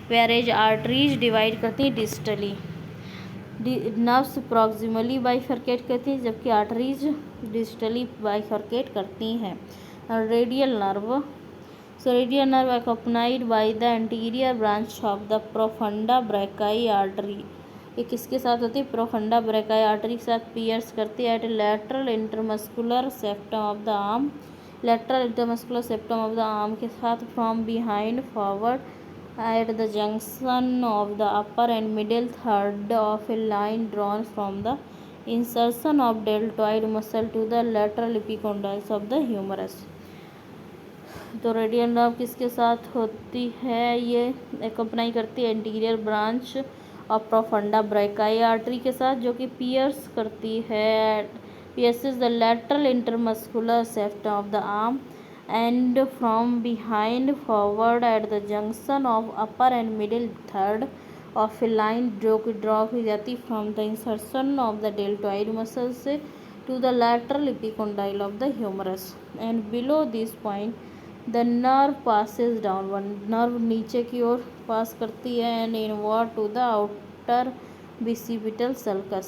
वेरेज आर्टरीज डिवाइड करती डिजिटली। नर्व्स प्रॉक्सिमली बाइफरकेट करती हैं जबकि आर्टरीज डिजिटली बाइफरकेट करती हैं। Radial nerve radial nerve accompanied by the anterior branch of the profunda brachii artery ये किसके साथ होती है? प्रोफंडा ब्रैकाई आर्टरी के साथ पियर्स करती है at lateral intermuscular septum of the arm lateral intermuscular septum of the arm के साथ from behind forward at the junction of the upper and middle third of a line drawn from the insertion of deltoid muscle to the lateral epicondyles of the humerus. तो रेडियल नर्व किसके साथ होती है? ये एक्कम्पनाई करती है एंटीरियर ब्रांच और प्रोफंडा ब्रैकाई आर्टरी के साथ जो कि पियर्स करती है pierces the lateral intermuscular septum of the arm and from behind forward at the junction of upper and middle third of a line जो कि ड्रॉ की जाती from the insertion of the deltoid muscle से to the lateral epicondyle of the humerus and below this point the nerve passes downward nerve नीचे की ओर पास करती है and inward to the outer bicipital sulcus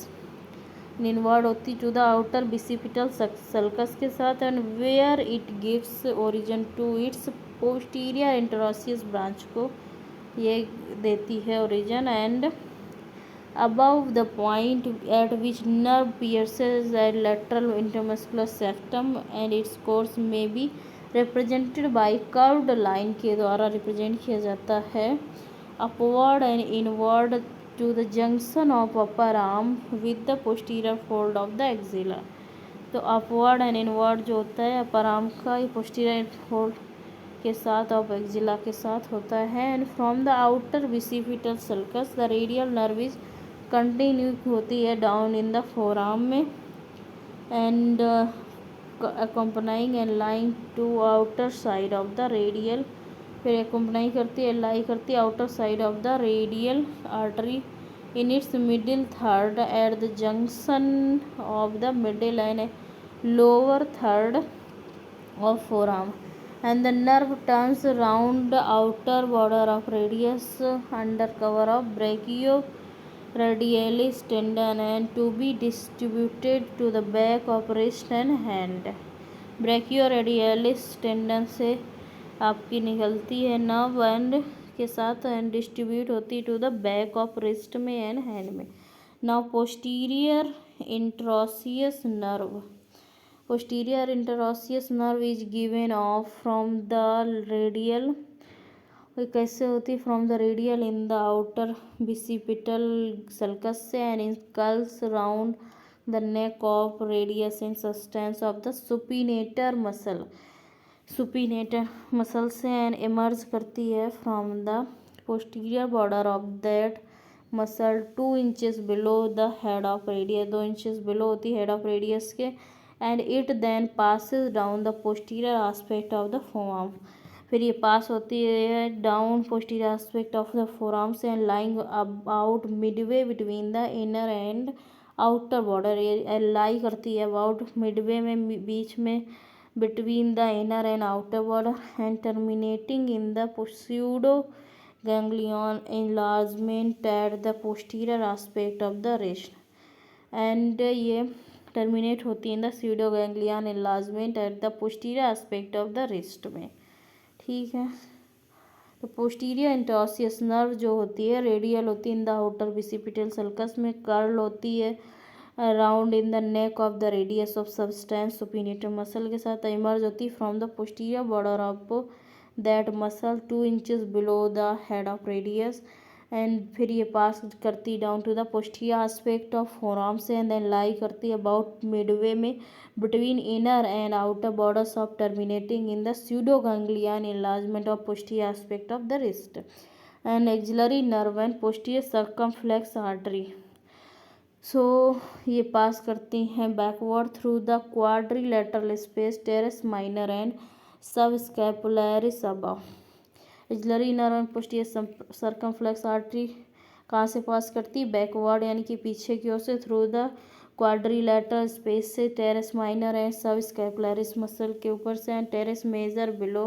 inward होती to the outer bicipital sulcus के साथ and where it gives origin to its posterior interosseous branch को ये देती है origin and above the point at which nerve pierces the lateral intermuscular septum and its course may be represented by curved line के द्वारा रिप्रेजेंट किया जाता है upward and inward to the junction of upper arm with the posterior fold of the axilla। तो upward and inward जो होता है अपर आर्म का ये posterior fold के साथ और एक्जिला के साथ होता है and from the outer bicipital sulcus the radial nerve is continue होती है down in the forearm में and accompanying and lying to outer side of the radial फिर accompany करती है लाई करती है outer side of the radial artery in its middle third at the junction of the middle and lower third of forearm and the nerve turns round the outer border of radius under cover of brachioradialis tendon and to be distributed to the back of wrist and hand। brachioradialis tendon से आपकी निकलती है नर्व एंड के साथ एंड डिस्ट्रीब्यूट होती to the back of wrist में एंड हैंड में। Now posterior interosseous nerve posterior interosseous nerve is given off from the radial कैसे होती from the radial in the outer bicipital sulcus से and incurls round the neck of radius in substance of the supinator muscle से एंड इमर्ज करती है from the posterior border of that muscle 2 inches below the head of radius 2 inches below होती हेड ऑफ रेडियस के and it then passes down the posterior aspect of the forearm फिर ये पास होती है down posterior aspect of the forearm से and lying about midway between the inner and outer border ये लाई करती है अबाउट मिडवे में बीच में between the inner and outer border and terminating in the pseudo ganglion enlargement at the posterior aspect of the wrist and ये टर्मिनेट होती है in the pseudo ganglion enlargement at the posterior aspect of the wrist में। ठीक है। तो पोस्टीरियर इंटरॉसियस नर्व जो होती है रेडियल होती है in the outer bicipital sulcus में कर्ल होती है around in the neck of the radius of substance supinator muscle के साथ इमर्ज होती from the posterior border of that muscle 2 inches below the head of radius and फिर ये पास करती down to the posterior aspect of forearm से एंड देन लाई करती अबाउट मिडवे में between inner and outer borders of terminating in the pseudoganglion enlargement of posterior aspect of the wrist and axillary nerve and posterior circumflex artery. So ये पास करती हैं backward through the quadrilateral space teres minor and subscapularis above. Axillary nerve and posterior circumflex artery कहाँ से पास करती है? बैकवर्ड यानी कि पीछे की ओर से थ्रू द क्वाड्रिलेटरल स्पेस से teres minor and subscapularis muscle के ऊपर से and teres major below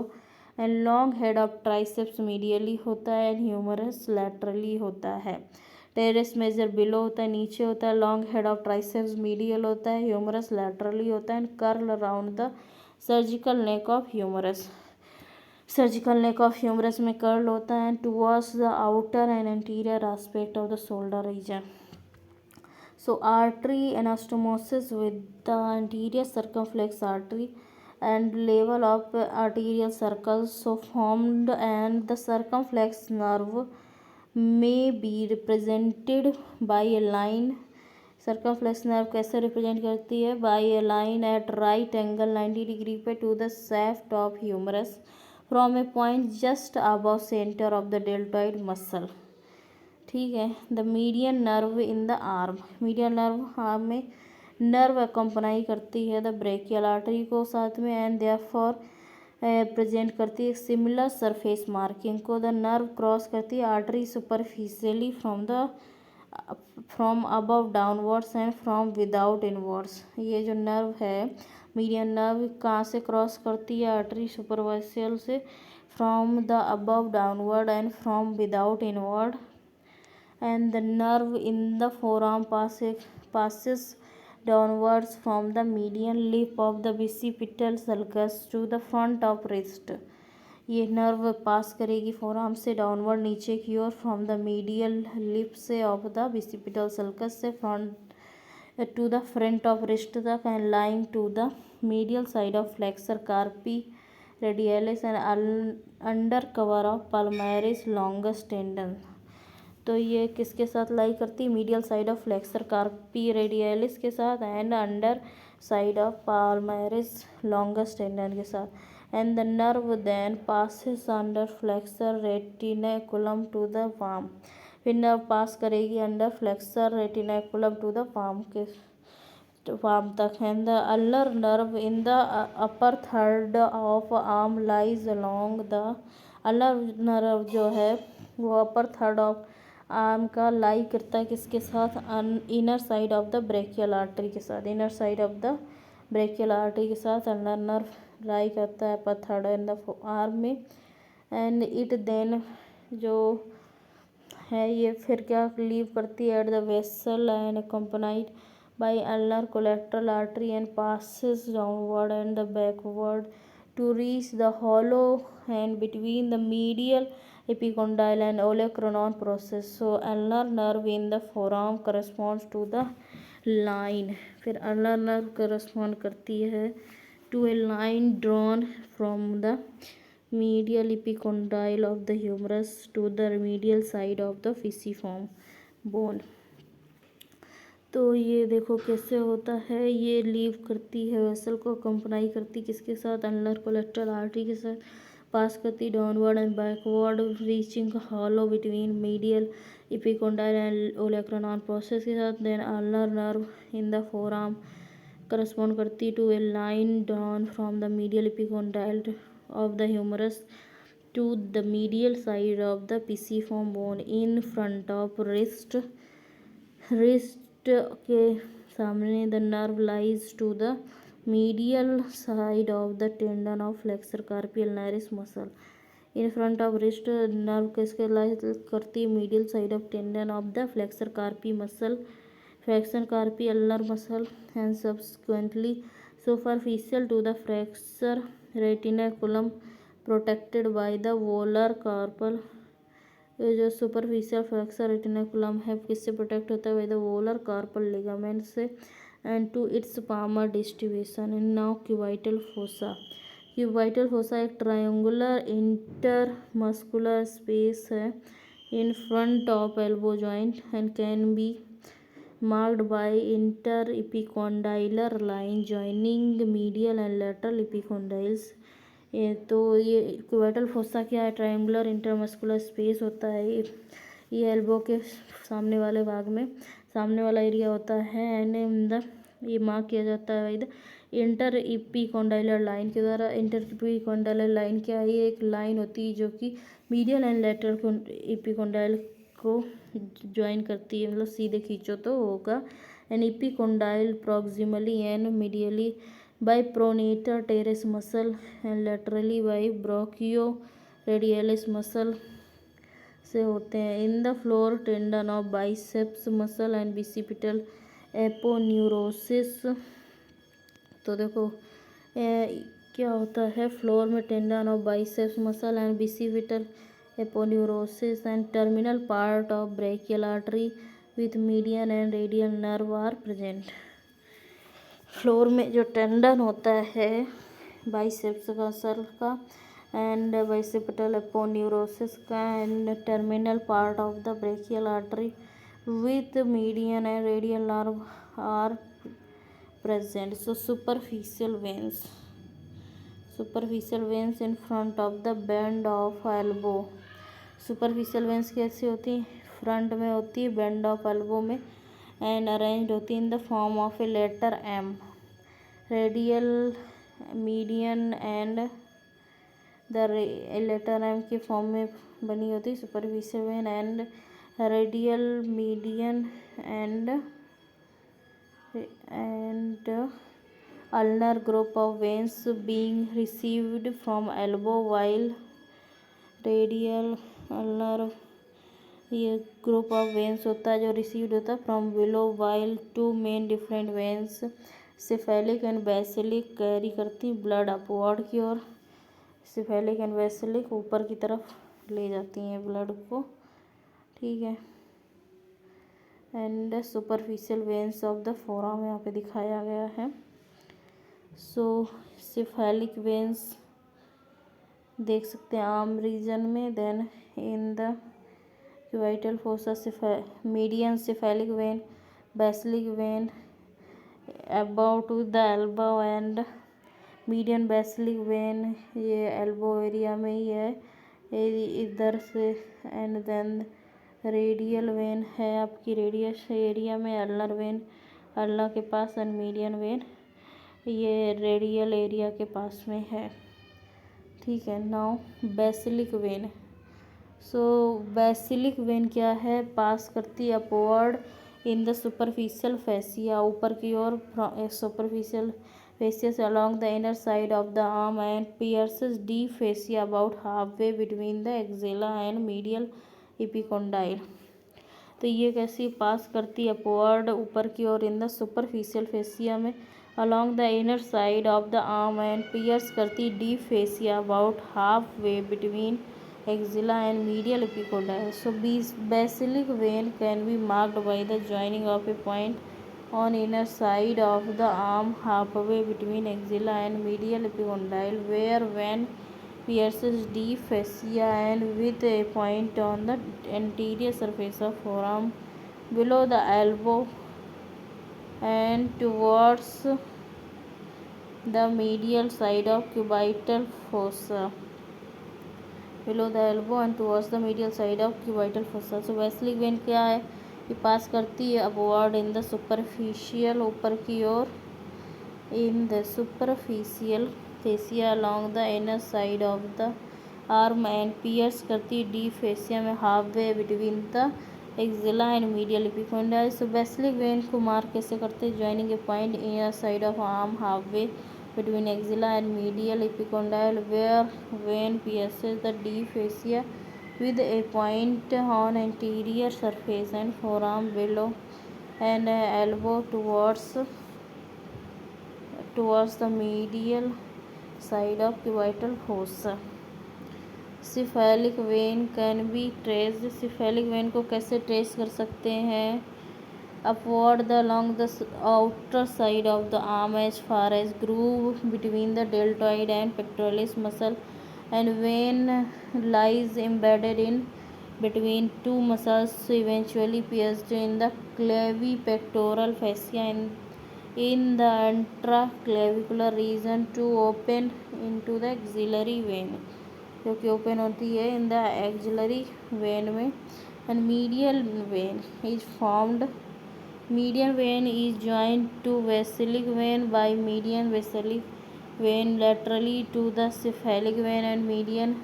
and long head of triceps medially होता है एंड ह्यूमरस लैटरली होता है. टेरेस मेजर बिलो होता है नीचे होता है, long head of triceps medial होता है, ह्यूमरस लैटरली होता है and curl around the surgical neck of humerus. Surgical neck of humerus में कर्ल होता है towards the outer and anterior aspect of the shoulder region. So artery anastomosis with the anterior circumflex artery and level of arterial circles so formed and the circumflex nerve may be represented by a line. Circumflex nerve कैसे रिप्रेजेंट करती है? By a line at right angle 90 degree पे to the shaft of humerus from a point just above centre of the deltoid muscle. ठीक है. The median nerve in the arm. Median nerve arm में नर्व अकम्पनाई करती है द ब्रेकियल आर्टरी को साथ में एंड देयरफॉर प्रेजेंट करती है सिमिलर सरफेस मार्किंग को. द नर्व क्रॉस करती है artery superficially from above downwards and from without inwards. ये जो नर्व है मीडियन नर्व कहाँ से क्रॉस करती है? आर्टरी सुपरफिशियल से from the above downward and from without inward. And the nerve in the forearm passes downwards from the median lip of the bicipital sulcus to the front of wrist. ये नर्व पास करेगी फोरआर्म से डाउनवर्ड नीचे की ओर फ्रॉम द मीडियल लिप से ऑफ द बिसिपिटल सल्कस से front to the front of wrist तक and lying to the medial side of flexor carpi radialis and under cover of palmaris longus tendon. तो ये किसके साथ लाई करती है? Medial side of flexor carpi radialis के साथ and under side of palmaris longus tendon के साथ. And the nerve then passes under flexor retinaculum to the palm. फिर नर्व पास करेगी under flexor retinaculum to the palm के पाम तक. And the ulnar nerve in the upper third of arm lies along the. Ulnar nerve जो है वो अपर थर्ड ऑफ आर्म का लाई करता है किसके साथ? Inner side of the brachial artery के साथ. Inner side of the brachial artery के साथ अल्नर नर्व लाई करता है upper third in the arm में. एंड इट देन जो है ये फिर क्या लीव करती है at the vessel and accompanied by ulnar collateral artery and passes downward and the backward to reach the hollow and between the medial epicondyle and olecranon process. So ulnar nerve in the forearm corresponds to the line. फिर ulnar nerve correspond करती है to a line drawn from the medial epicondyle of the humerus to the medial side of the pisiform bone. तो ये देखो कैसे होता है. ये लीव करती है वेसल को कंपनाई करती किसके साथ? अल्नर कोलेट्रल आर्टरी के साथ. पास करती downward and backward reaching hollow between medial epicondyle and olecranon process के साथ. Then ulnar nerve in the forearm correspond करती to a line down from the medial epicondyle of the humerus to the medial side of the pisiform bone in front of wrist के सामने. The nerve lies to the medial side of the tendon of flexor carpi ulnaris muscle. In front of wrist nerve किसके लाइज करती है? Medial side of tendon of the flexor carpi muscle flexor carpi ulnar muscle and subsequently superficial to the flexor retinaculum protected by the volar carpal. ये जो सुपरफिशियल फ्लेक्सर रेटिनैकुलम है किससे प्रोटेक्ट होता है? By the volar carpal ligament से and to its palmar distribution. And now cubital fossa. Cubital fossa एक ट्रायंगुलर इंटरमस्कुलर स्पेस है in front of elbow joint and can be marked by interepicondylar line joining medial and lateral epicondyles। तो ये क्यूबिटल फोसा क्या है, ट्रायंगुलर इंटरमस्कुलर स्पेस होता है ये एल्बो के सामने वाले भाग में, सामने वाला एरिया होता है एंड इन द ये मार्क किया जाता है इधर इंटर इपिकोंडाइलर लाइन के द्वारा। इंटर इपिकोंडाइलर लाइन क्या है, ये एक लाइन होती है जो कि मीडियल एंड लेटरल इपिकोंडाइल को ज्वाइन करती है, मतलब सीधे खींचो तो होगा। And epicondyle proximally and medially by pronator teres muscle and laterally by brachioradialis muscle से होते हैं। In the floor tendon of biceps muscle and bicipital aponeurosis. तो देखो क्या होता है, फ्लोर में tendon of biceps muscle and bicipital aponeurosis and terminal part of brachial artery with median and radial nerve are present. Floor में जो टेंडन होता है बाइसेप्स का मसल का एंड बाइसेप्टल एपोन्यूरोसिस का and terminal part of the brachial artery with median and radial nerve are present। So superficial veins in front of the bend of elbow। superficial veins कैसे होती है, फ्रंट में होती है बेंड ऑफ एल्बो में एंड अरेंज्ड होती है in the form of a letter M. Radial median and the letter M के फॉर्म में बनी होती है superficial vein and radial median and ulnar group of veins being received from elbow while radial ulnar ये ग्रुप ऑफ वेन्स होता है जो रिसीव्ड होता है from below while two main different veins cephalic and basilic carry करती ब्लड अपवर्ड की ओर। सिफेलिक एंड बेसिलिक ऊपर की तरफ ले जाती हैं ब्लड को, ठीक है। And superficial veins of the forum यहाँ पे दिखाया गया है। सो सिफेलिक वेन्स देख सकते हैं आर्म रीजन में, then in the cubital fossa median cephalic vein, basilic vein about to the elbow and median basilic vein ये एल्बो एरिया में ही है इधर से एंड देन रेडियल वेन है आपकी रेडियस एरिया में, अल्नर वेन अल्नर के पास एंड मीडियन वेन ये रेडियल एरिया के पास में है, ठीक है। Now basilic vein. So basilic vein क्या है, पास करती upward in the superficial fascia ऊपर की ओर सुपरफिशियल फेसिया से along the inner side of the arm and pierces the fascia about half way between the axilla and medial epicondyle. तो ये कैसी पास करती है अपवर्ड ऊपर की ओर इन द सुपरफिशियल फेसिया में along the inner side of the arm and pierce करती the fascia about half way between axilla and medial epicondyle. So basilic vein can be marked by the joining of a point on inner side of the arm halfway between axilla and medial epicondyle where vein pierces deep fascia and with a point on the anterior surface of forearm below the elbow and towards the medial side of cubital fossa। below the elbow and towards the medial side of cubital fossa। so basilic vein क्या है, ये पास करती है अपवर्ड इन द सुपरफिशियल ऊपर की ओर in the superficial fascia along the inner side of the arm and pierce करती है डी फेसिया में half way between the axilla and medial epicondyle. So basilic vein को मार्क कैसे करते हैं, joining a point inner side of arm half way between axilla and medial epicondyle where vein pierces the deep fascia with a point on anterior surface and forearm below and elbow towards the medial side of cubital fossa। Cephalic vein can be traced. Cephalic vein को कैसे ट्रेस कर सकते हैं, upward the along the outer side of the arm as far as groove between the deltoid and pectoralis muscle and vein lies embedded in between two muscles eventually pierced in the clavipectoral fascia in the intraclavicular region to open into the axillary vein, जो कि ओपन होती है इन द एक्सिलरी वेन में. And medial vein is formed. Median vein is joined to basilic vein by median basilic vein laterally to the cephalic vein and median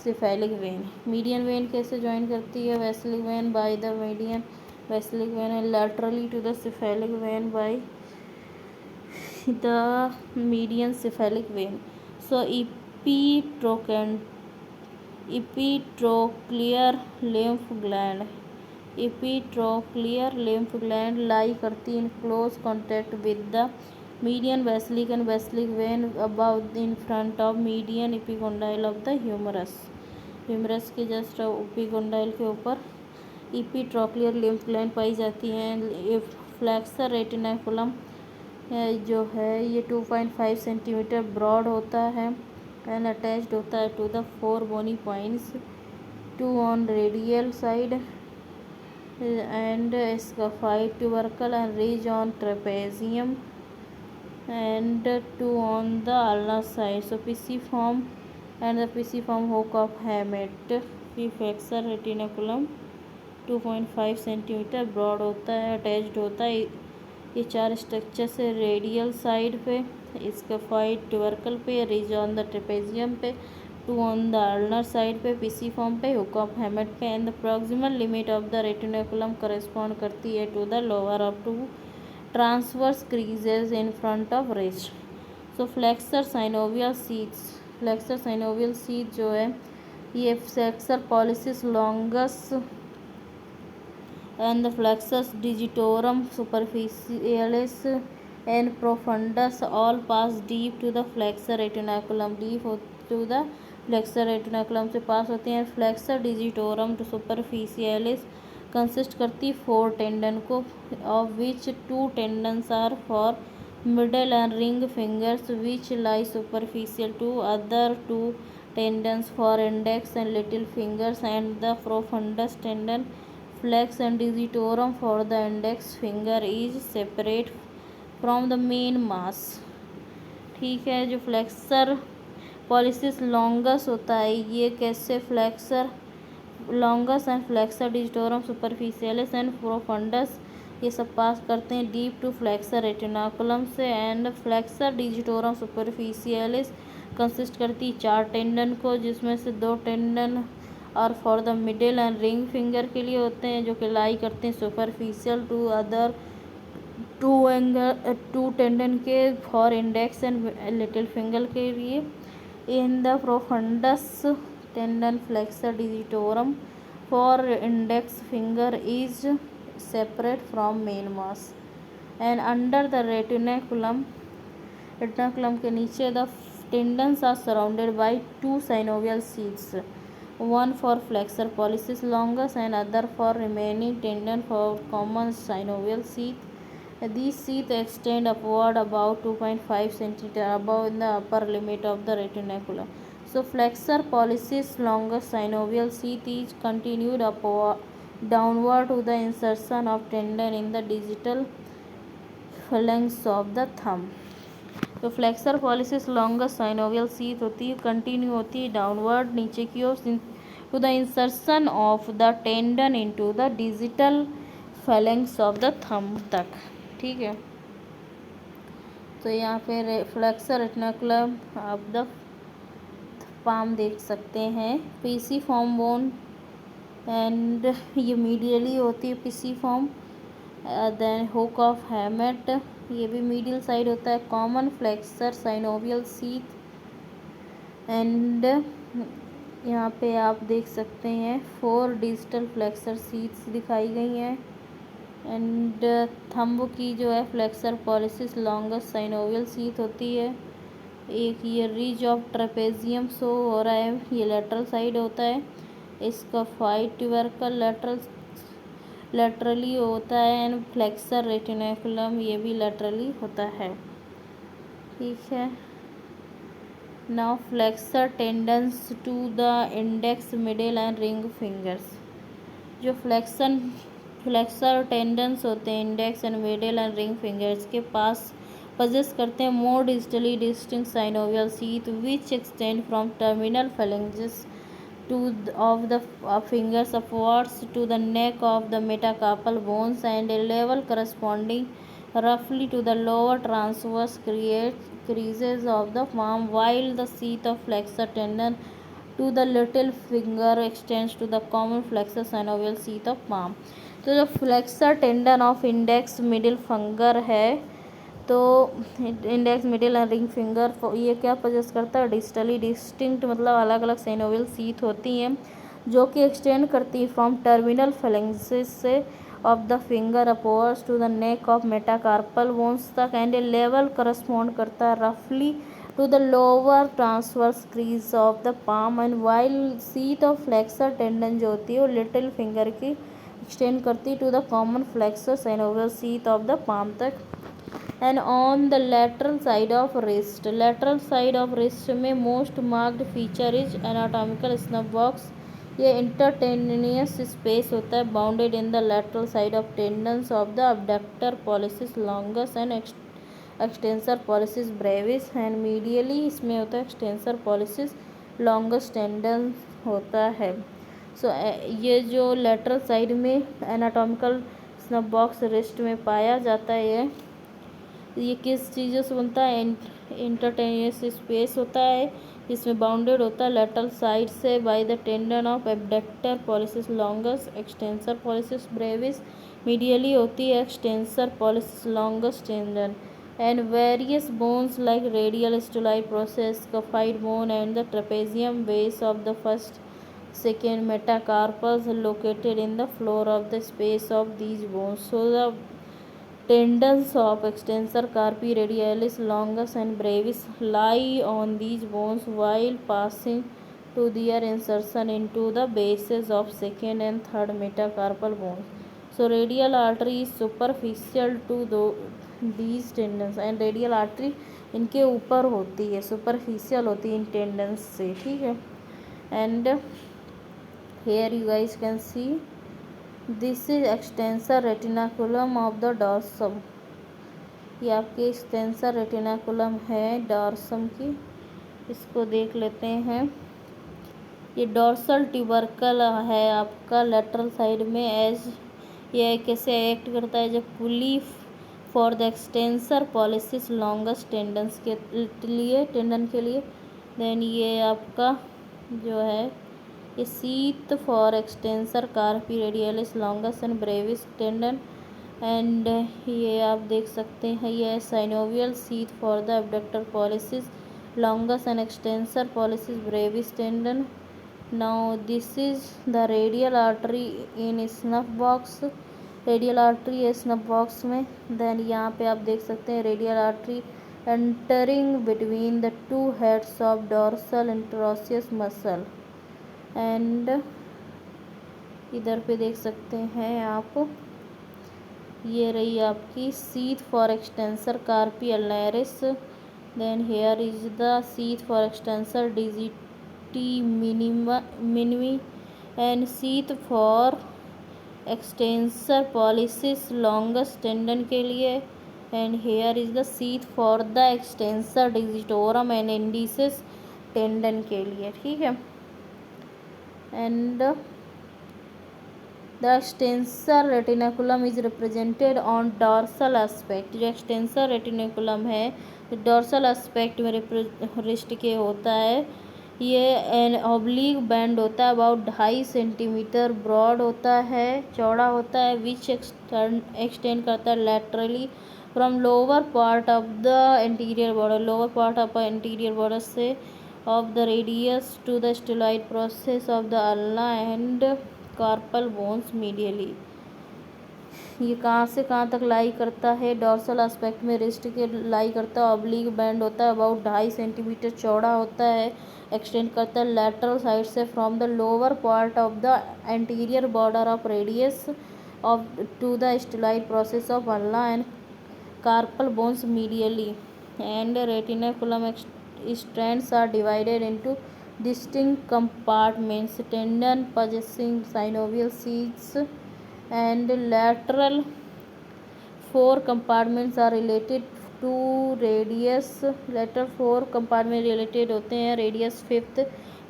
cephalic vein. Median vein कैसे ज्वाइन करती है basilic vein by the median basilic vein and laterally to the cephalic vein by the median cephalic vein. So epitrochlear lymph gland lie करती in close contact with the median basilic and basilic vein above in front of median epicondyle of the humerus के जस्ट एपिकोंडाइल के ऊपर epitrochlear lymph gland पाई जाती हैं. फ्लैक्सर रेटिनाकुलम जो है ये 2.5 सेंटीमीटर ब्रॉड होता है एंड अटैच्ड होता है to the 4 bony points, 2 on radial side and scaphoid tubercle and ridge on trapezium and 2 on the ulnar side. So pisiform and the pisiform hook of Hammett. Flexor retinaculum 2.5 centimetre broad होता है, अटैच्ड होता है ये 4 स्ट्रक्चर से रेडियल साइड पे, स्कैफॉइड ट्यूबरकल पे, रिज ऑन द ट्रेपेजियम पे, 2 ऑन द अल्नर साइड पे, पीसीफॉर्म पे, हुक ऑफ हैमेट पे. And the proximal limit of the retinaculum correspond करती है to the lower of 2 transverse creases in front of wrist. So flexor synovial sheath जो है ये flexor pollicis longus and the flexus digitorum superficialis and profundus all pass deep to the flexor retinaculum. to the flexor retinaculum से पास होते हैं. flexor digitorum to superficialis consist करती 4 टेंडन को, of which 2 tendons are for middle and ring fingers which lie superficial to other 2 tendons for index and little fingers and the profundus tendon flex and digitorum for the index finger is separate from the main mass. ठीक है, जो फ्लेक्सर पॉलिसिस लॉन्गस होता है ये कैसे flexor longus and flexor digitorum superficialis and profundis ये सब पास करते हैं डीप टू फ्लेक्सर रेटिनाकुलम से. And flexor digitorum superficialis consist करती 4 टेंडन को, जिसमें से 2 टेंडन और for the middle and ring finger के लिए होते हैं, जो कि लाई करते हैं सुपरफिशियल टू अदर 2 टेंडन के for index and little finger के लिए. In the profundis tendon flexor digitorum for index finger is separate from main mass. And under the retinaculum के नीचे the tendons are surrounded by 2 synovial sheaths, one for flexor pollicis longus and other for remaining tendon for common synovial sheath. These sheaths extend upward about 2.5 centimeter above the upper limit of the retinaculum. So flexor pollicis longus synovial sheath is continued downward to the insertion of tendon in the digital phalanx of the thumb. तो flexor pollicis longus synovial sheath होती है, कंटिन्यू होती है डाउनवर्ड नीचे की ओर to the insertion of the tendon into the digital phalanx of the thumb तक. ठीक है, तो यहाँ पे flexor retinaculum of the palm देख सकते हैं. पीसी फॉर्म बोन एंड ये मीडियली होती है pisiform. Then hook of hamate ये भी मीडियल साइड होता है. Common flexor synovial sheath and यहाँ पे आप देख सकते हैं 4 डिजिटल फ्लेक्सर शीथ्स दिखाई गई हैं. एंड थंब की जो है flexor pollicis longus synovial sheath होती है. एक ये रिज ऑफ ट्रेपेजियम शो हो रहा है, ये लेटरल साइड होता है. इसका फाइट ट्यूबरकल लेटरली होता है एंड फ्लेक्सर रेटिनाकुलम ये भी लेटरली होता है. ठीक है, Now flexor tendons to the index, middle and ring fingers. जो फ्लेक्सर टेंडन्स होते हैं index and middle and ring fingers के पास पजेस करते हैं more digitally distinct synovial sheath which extend from terminal phalanges to of the fingers upwards to the neck of the metacarpal bones and a level corresponding roughly to the lower transverse creases of the palm, while the sheath of flexor tendon to the little finger extends to the common flexor synovial sheath of palm. तो जो flexor tendon of index middle finger है, तो index middle and ring finger ये क्या पोजेस करता है, डिजिटली डिस्टिंक्ट मतलब अलग अलग साइनोवियल शीथ होती हैं जो कि एक्सटेंड करती है फ्रॉम टर्मिनल phalanges से of the finger upwards to the neck of metacarpal bones तक एंड ए लेवल करस्पॉन्ड करता है रफली to the lower transverse crease of the palm, and while sheath of flexor tendon जो होती है वो लिटिल फिंगर की एक्सटेंड करती to the common flexor synovial sheath of the palm तक. And on the lateral side of wrist, lateral side of wrist में most marked feature is anatomical snuff box. ये इंटरटेनियस स्पेस होता है bounded in the lateral side of tendons of the abductor pollicis longus and extensor pollicis Brevis and medially इसमें होता है एक्सटेंसर पॉलिसिस लॉन्गस टेंडन होता है. सो ये जो लेटरल साइड में एनाटॉमिकल स्नफ बॉक्स रिस्ट में पाया जाता है, ये किस चीज़ों से बनता है, इंटरटेनियस स्पेस होता है जिसमें बाउंडेड होता है लेटरल साइड से by the tendon of abductor pollicis longus extensor pollicis brevis. Medially होती है extensor pollicis longus tendon and various bones like radial styloid process, scaphoid bone and the trapezium base of the first second metacarpals located in the floor of the space of these bones. So the tendons of extensor carpi radialis longus and brevis lie on these bones while passing to their insertion into the bases of second and third metacarpal bones. So radial artery is superficial to these tendons and radial artery इनके ऊपर होती है, superficial होती है इन tendons से, ठीक है. And here you guys can see this is extensor retinaculum of the dorsum. ये आपके extensor retinaculum है dorsum की, इसको देख लेते हैं. ये डॉर्सल ट्यूबरकल है आपका लेटरल साइड में. एज ये कैसे एक्ट करता है, जब pulley for the extensor pollicis longus tendons के लिए टेंडन के लिए. देन ये आपका जो है ये sheath for extensor carpi radialis longus and brevis tendon. And ये आप देख सकते हैं ये synovial sheath for the abductor pollicis longus and extensor pollicis brevis tendon. Now this is the radial artery in snuff box. Radial artery है स्नफ बॉक्स में. देन यहाँ पे आप देख सकते हैं radial artery entering between the two heads of dorsal interosseous muscle. And इधर पे देख सकते हैं आप, ये रही आपकी sheath for extensor carpi ulnaris. Then here is the sheath for extensor digiti minimi and sheath for extensor pollicis longus tendon के लिए. And here is the sheath for the extensor digitorum and indicis tendon के लिए, ठीक है. And the extensor retinaculum is represented on dorsal aspect. जो एक्सटेंसर रेटिनाकुलम है डॉर्सल एस्पेक्ट में रिस्ट के होता है. ये एन ऑब्लिक बैंड होता है अबाउट 2.5 सेंटीमीटर ब्रॉड होता है, चौड़ा होता है. विच एक्सटेंड करता है laterally from lower part of the interior border, lower part of interior border से of the radius to the styloid process of the ulna and carpal bones medially. ये कहाँ से कहाँ तक लाई करता है, डॉर्सल एस्पेक्ट में रिस्ट के लाई करता है. ऑब्लिक बैंड होता है अबाउट 2.5 सेंटीमीटर चौड़ा होता है, एक्सटेंड करता है लैटरल साइड से from the lower part of the anterior border of radius of to the styloid process of ulna and carpal bones medially. And retinaculum strands are divided into distinct compartments. Tendon possessing synovial sheaths and lateral 4 compartments are related to radius. lateral 4 compartment related होते हैं radius 5th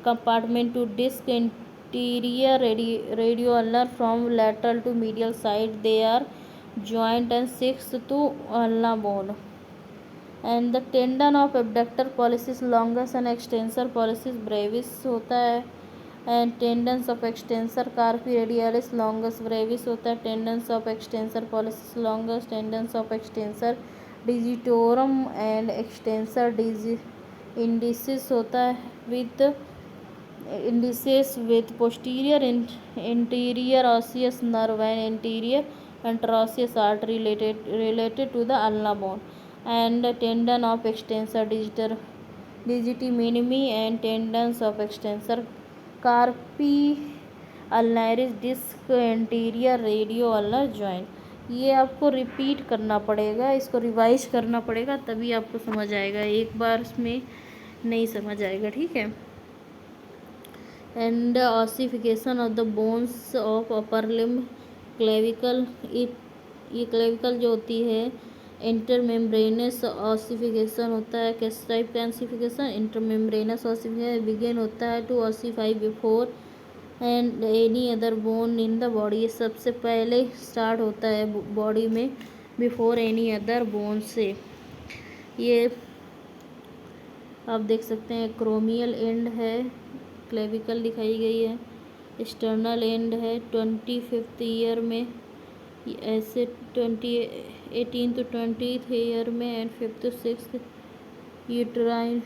compartment to disc interior radioulnar from lateral to medial side. They are joint and 6th to ulna bone. And the tendon of abductor pollicis longus and extensor pollicis brevis होता है. And tendons of extensor carpi radialis longus Brevis होता है. Tendons of extensor pollicis longus. Tendons of extensor digitorum and extensor indices होता है with indices with posterior interior osseous nerve and interior interosseous artery related to the ulna bone. And tendon of extensor digiti minimi and tendons of extensor carpi ulnaris disc anterior radio ulnar joint. ये आपको रिपीट करना पड़ेगा, इसको रिवाइज करना पड़ेगा, तभी आपको समझ आएगा. एक बार इसमें नहीं समझ आएगा. ठीक है. And ossification of the bones of upper limb clavicle. ये क्लेविकल जो होती है इंटरमेम्ब्रेनस ऑसिफिकेशन होता है. किस टाइप का ऑसिफिकेशन? इंटरमेम्ब्रेनस ऑसिफिकेशन बिगिन होता है to ossify before and any other bone in the body. ये सबसे पहले स्टार्ट होता है बॉडी में बिफोर एनी अदर बोन से. ये आप देख सकते हैं क्रोमियल एंड है, क्लेविकल दिखाई गई है, एक्सटर्नल एंड है 25th ईयर में, ऐसे 18 to 20th ईयर में, and 5th to 6th uterine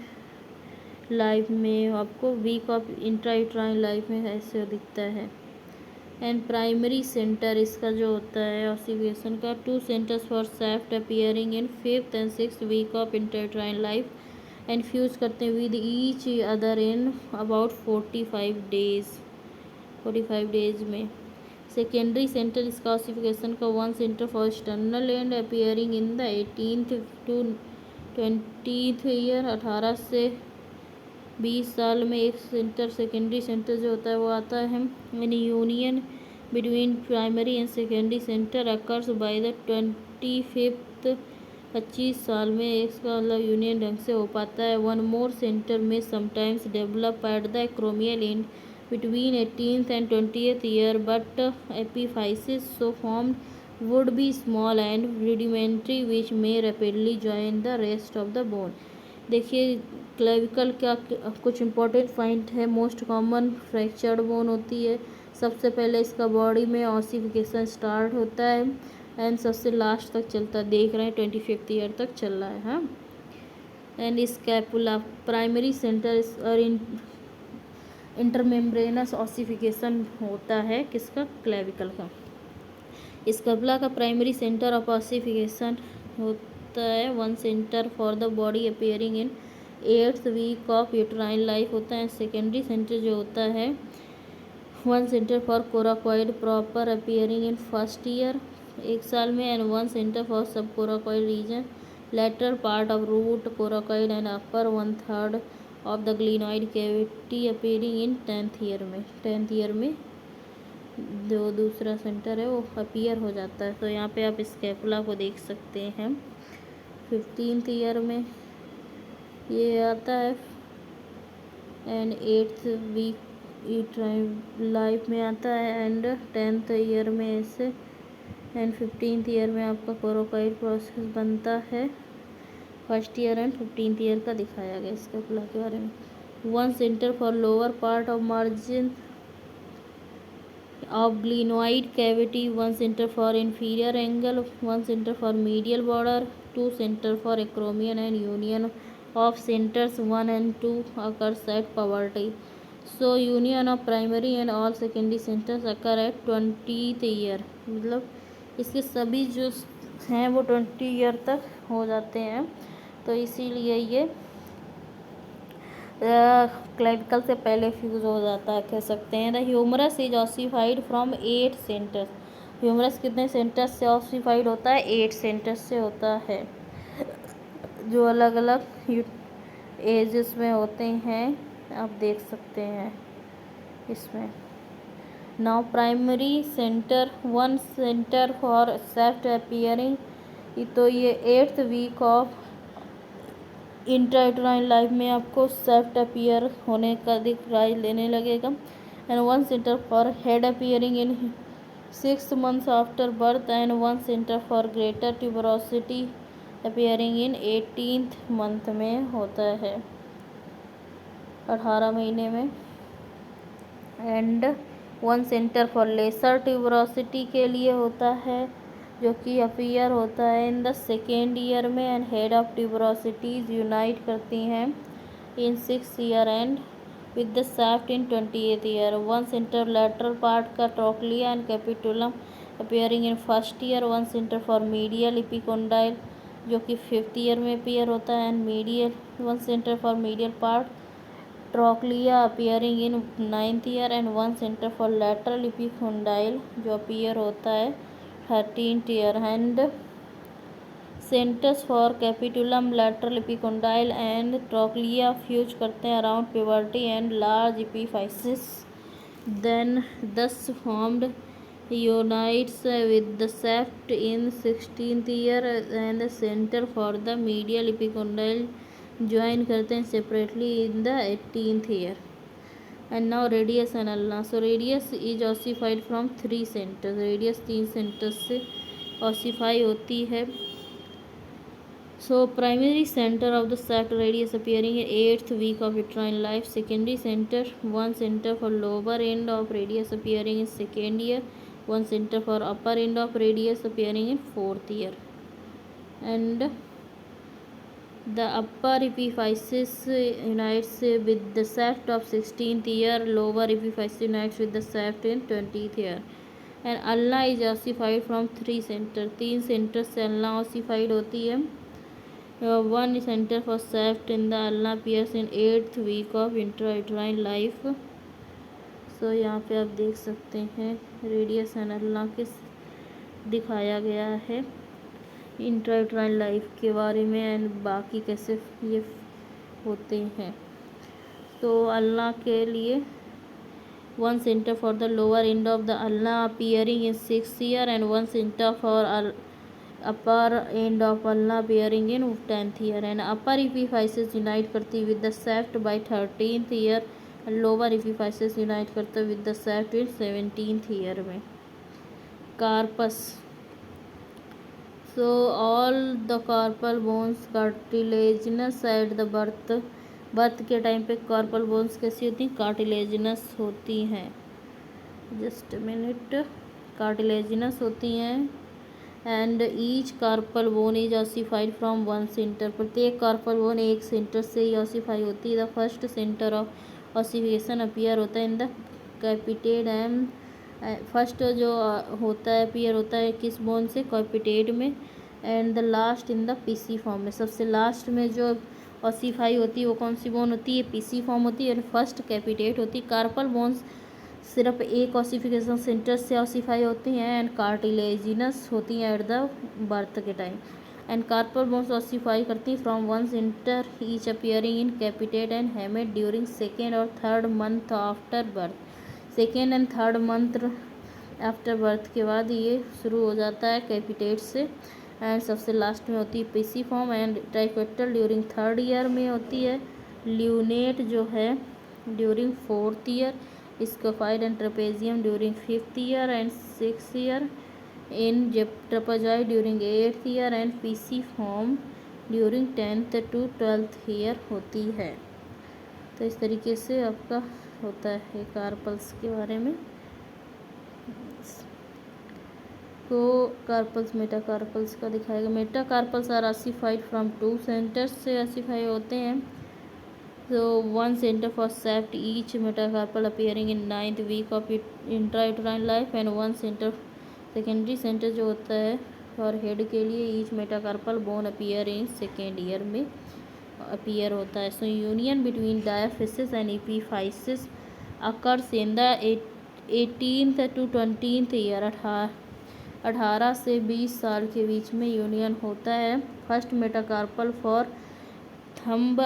life में. आपको वीक ऑफ इंट्रायूट्राइन लाइफ में ऐसे दिखता है. एंड प्राइमरी सेंटर इसका जो होता है ऑसिफिकेशन का 2 centres for shaft appearing in 5th and 6th week of intrauterine life and fuse करते हैं with each other in about 45 days में. सेकेंडरी सेंटर इसका ऑसिफिकेशन का 1 centre for external and appearing in the 18th to 20th year. 18 से 20 साल में एक सेंटर सेकेंडरी सेंटर जो होता है वो आता है. In union between primary and secondary centre occurs by the 25th. 25 साल में इसका मतलब यूनियन ढंग से हो पाता है. वन मोर सेंटर में sometimes develop at the acromial end between 18th and 20th year, but epiphysis so formed would be small and rudimentary which may rapidly join the rest of the bone. देखिए क्लेविकल का कुछ इम्पोर्टेंट पॉइंट है. मोस्ट कॉमन फ्रैक्चर्ड बोन होती है. सबसे पहले इसका बॉडी में ऑसिफिकेशन स्टार्ट होता है एंड सबसे लास्ट तक चलता है. देख रहे हैं 25th ईयर तक चल रहा है. हाँ. एंड स्कैपुला प्राइमरी सेंटर और इंटरमेम्ब्रेनस ऑसिफिकेशन होता है किसका? क्लेविकल का. स्कैपुला का प्राइमरी सेंटर ऑफ ऑसिफिकेशन होता है 1 centre for the body appearing in 8th week of uterine life होता है. सेकेंडरी सेंटर जो होता है 1 centre for coracoid proper appearing in 1st year 1 साल में and 1 centre for subcoracoid region lateral part of root coracoid and upper 1/3 of the glenoid cavity appearing in 10th year में. 10th ईयर में जो दूसरा सेंटर है वो अपीयर हो जाता है. तो यहाँ पे आप स्कैपुला को देख सकते हैं. 15th ईयर में ये आता है and 8th week uterine life में आता है एंड 10th ईयर में ऐसे एंड 15th ईयर में आपका कोराकॉइड प्रोसेस बनता है. 1st year and 15th year का दिखाया गया स्कैपुला के बारे में. 1 centre for lower part of margin of glenoid cavity. 1 centre for inferior angle. 1 centre for medial border. 2 centre for acromion and union of centers 1 and 2 occurs at puberty. So union of primary and all secondary centers occur at 20th year. मतलब इसके सभी जो हैं वो 20 ईयर तक हो जाते हैं. तो इसीलिए ये क्लेविकल से पहले फ्यूज हो जाता है कह सकते हैं. The humerus is ossified from 8 centres. Humerus कितने सेंटर्स से ऑसिफाइड होता है? 8 सेंटर्स से होता है जो अलग अलग एजेस में होते हैं, आप देख सकते हैं इसमें। Now primary centre, 1 centre for shaft appearing, तो ये 8th week of intrauterine life में आपको सेफ्ट अपीयर होने का दिखाई लेने लगेगा। And 1 centre for head appearing in 6 months after birth, and 1 centre for greater tuberosity appearing in 18th month में होता है, 18 महीने में। And 1 centre for lesser tuberosity के लिए होता है, जो कि अपीयर होता है इन द 2nd ईयर में। And head of tuberosities unite करती हैं in 6th year and with the shaft in 20th year. 1 centre lateral part का trochlea and capitulum appearing in 1st year. 1 centre for medial epicondyle, जो कि 5th ईयर में अपीयर होता है। And medial 1 centre for medial part trochlea appearing in 9th year. And 1 centre for lateral epicondyle, जो अपीयर होता है 13th year. And centres for capitulum, lateral epicondyle and trochlea fuse करते हैं around puberty and large epiphysis then thus formed unites with the सेफ्ट in 16th year. And centre for the medial epicondyle join करते हैं separately in the 18th year. And now radius and ulna. So radius is ossified from 3 centres, radius 3 centres से ऑसिफाई होती है। So primary center of the shaft radius appearing in 8th week of uterine life. Secondary center, 1 center for lower end of radius appearing in 2nd year. 1 center for upper end of radius appearing in 4th year. And the upper epiphysis unites with the shaft of 16th year. Lower epiphysis unites with the shaft in 20th year. And ulna is ossified from 3 center, 3 center से ulna ossified होती है। 1 center for shaft in the ulna appears in 8th week of intrauterine life. So यहाँ पे आप देख सकते हैं रेडियस एंड अल्ना के दिखाया गया है इंट्रायूटराइन लाइफ के बारे में एंड बाकी कैसे ये होते हैं। तो अल्ना के लिए 1 center for the lower end of the ulna appearing in 6th year and 1 center for upper end of ulna appearing in 10th year। and upper epiphysis unite करती with the shaft by 13th year and lower epiphysis unite करता with the shaft in 17th year में। कार्पस, so all the carpal bones cartilaginous at the birth के टाइम पे कार्पल बोन्स कैसी होती हैं, कार्टिलेजिनस होती हैं। जस्ट मिनट, कार्टिलेजिनस होती हैं। And each carpal bone is ossified from 1 centre, प्रत्येक कार्पल बोन एक सेंटर से ही ऑसिफाई होती है। The first centre of ossification appear होता है इन द कैपिटेड एंड फर्स्ट जो होता है अपीयर होता है किस बोन से, कैपिटेड में। And the last in the PC form में, सबसे लास्ट में जो ऑसिफाई होती है वो कौन सी बोन होती है, पीसी फॉर्म होती है। और फर्स्ट कैपिटेट होती है। कार्पल बोन्स सिर्फ एक ऑसिफिकेशन सेंटर से ऑसिफाई होती हैं एंड कार्टिलेजिनस होती हैं एट द बर्थ के time. And carpal bones ossify करती हैं from 1 centre each appearing in कैपिटेट and hamate during 2nd और 3rd month after birth. 2nd and 3rd month after birth के बाद ये शुरू हो जाता है कैपिटेट से। एंड सबसे लास्ट में होती है pisiform. And triquetral during 3rd year में होती है। ल्यूनेट जो है during 4th year. Scaphoid and trapezium during 5th year and 6th year. In trapezoid during 8th year and pisiform during 10th to 12th year होती है। तो इस तरीके से आपका होता है कार्पल्स के बारे में। तो कार्पल्स मेटाकार्पल्स का दिखाएगा। Metacarpals are ossified from 2 centres से ऑसिफाई होते हैं। तो 1 centre for shaft each metacarpal appearing in 9th week of intrauterine life and 1 centre secondary centre जो होता है और हेड के लिए each metacarpal bone appear in 2nd year में अपीयर होता है। So union between diaphysis and epiphysis occurs in the 18th to 20th year. 18 से 20 साल के बीच में यूनियन होता है। First metacarpal for thumb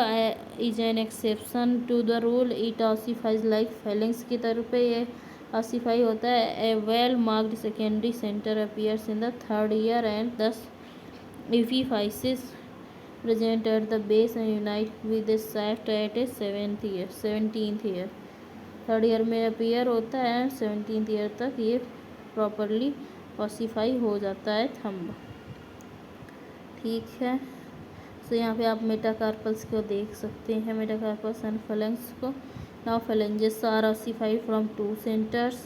is an exception to the rule, it ossifies like phalanges की तरफ पे ये ऑसिफाई होता है। A well marked secondary centre appears in the third year and this epiphysis present at the base and unite with the shaft at a 17th year. Third year में अपीयर होता है एंड 17th ईयर तक ये प्रॉपरली ऑसिफाई हो जाता है थंब। ठीक है, सो यहाँ पे आप मेटाकार्पल्स को देख सकते हैं, मेटाकार्पल्स एंड फेलेंग्स को। Now phalanges are ossify from two centres.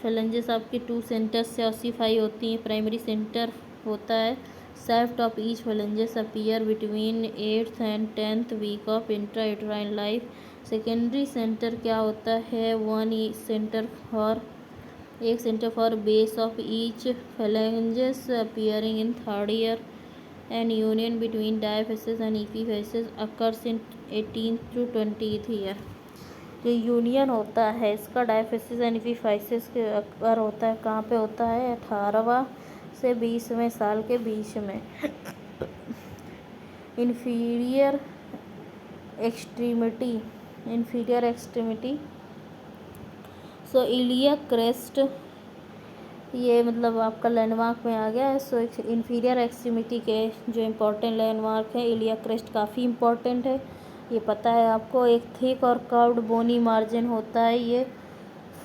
Phalanges आपके टू सेंटर्स से ऑसिफाई होती हैं। प्राइमरी सेंटर होता है, shaft of each phalanges appear between 8th and 10th week of intrauterine life। Secondary centre क्या होता है, एक centre for base of each phalanges appearing in third year and union between diaphysis and epiphysis occurs in 18th to 20th year। ये यूनियन होता है इसका डायफिसिस एंड एपीफाइसिस के अक्कर होता है, कहाँ पे होता है, 18वां से 20वें साल के बीच में। इन्फीरियर एक्सट्रीमिटी सो इलियक क्रेस्ट, ये मतलब आपका लैंडमार्क में आ गया है। सो इन्फीरियर एक्सट्रीमिटी के जो इम्पोर्टेंट लैंडमार्क है, इलियक क्रेस्ट काफ़ी इम्पोर्टेंट है, ये पता है आपको। एक थिक और कर्व्ड बोनी मार्जिन होता है, ये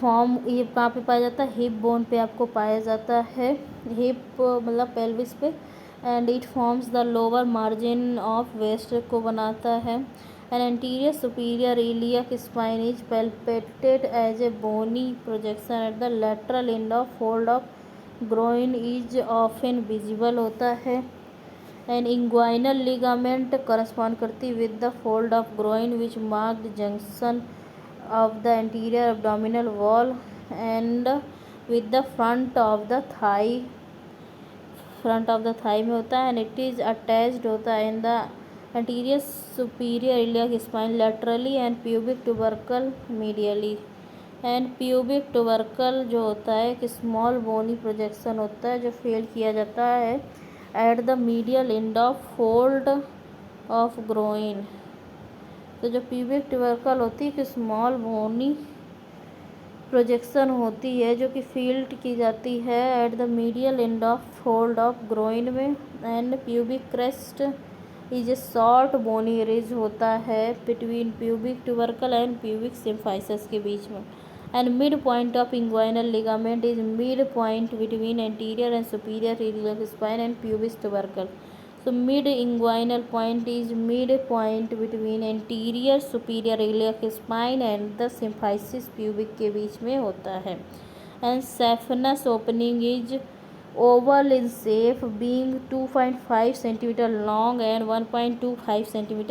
कहाँ पे पाया जाता है, हिप बोन पे आपको पाया जाता है, हिप मतलब पेल्विस पे। And it forms the lower margin of waist को बनाता है। And anterior superior iliac spine is palpated as a bony projection at the lateral end of fold of groin is often visible होता है। एंड इंग्वाइनल लिगामेंट करस्पॉन्ड करती with the fold of groin which mark the junction of the anterior abdominal wall and with the front of the thigh में होता है। एंड इट इज़ अटैच्ड होता है in the anterior superior iliac spine laterally and pubic tubercle medially। And pubic tubercle जो होता है एक स्मॉल बोनी प्रोजेक्शन होता है जो फेल किया जाता है at the medial end of fold of groin. तो जो प्यूबिक ट्यूबरकल होती है कि स्मॉल बोनी प्रोजेक्शन होती है जो कि फील्ड की जाती है at the medial end of fold of groin में। And pubic crest is a short bony ridge होता है between pubic tubercle and pubic symphysis के बीच में। And mid point of inguinal ligament is mid point between anterior and superior iliac spine and pubic tubercle. So mid inguinal point is mid point between anterior superior iliac spine and the symphysis pubic के बीच में होता है। And saphenous opening is oval in shape being 2.5 cm long and 1.25 cm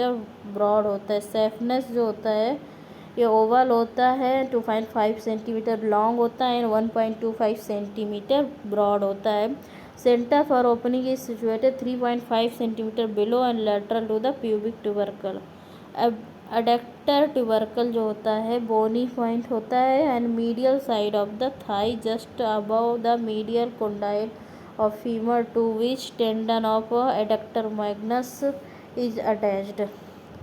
broad होता है। saphenous जो होता है ये ओवल होता है, 2.5 सेंटीमीटर लॉन्ग होता है एंड 1.25 सेंटीमीटर ब्रॉड होता है। Centre for opening is situated 3.5 centimetre below and lateral to the pubic tubercle. Adductor tubercle जो होता है बोनी पॉइंट होता है and medial side of the thigh just above the medial condyle of femur to which tendon of adductor magnus is attached.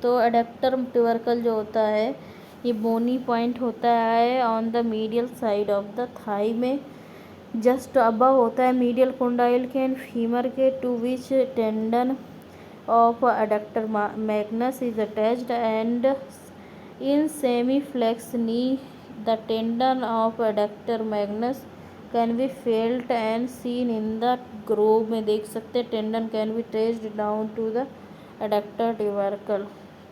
तो एडक्टर ट्यूबरकल जो होता है ये बोनी पॉइंट होता है on the medial side of the thigh में, जस्ट अबव होता है मीडियल कोंडाइल के एंड फीमर के, to which tendon of adductor magnus is attached. And in semi flex knee the tendon of adductor magnus can be felt and seen in the groove में देख सकते हैं। Tendon can be traced down to the adductor tubercle,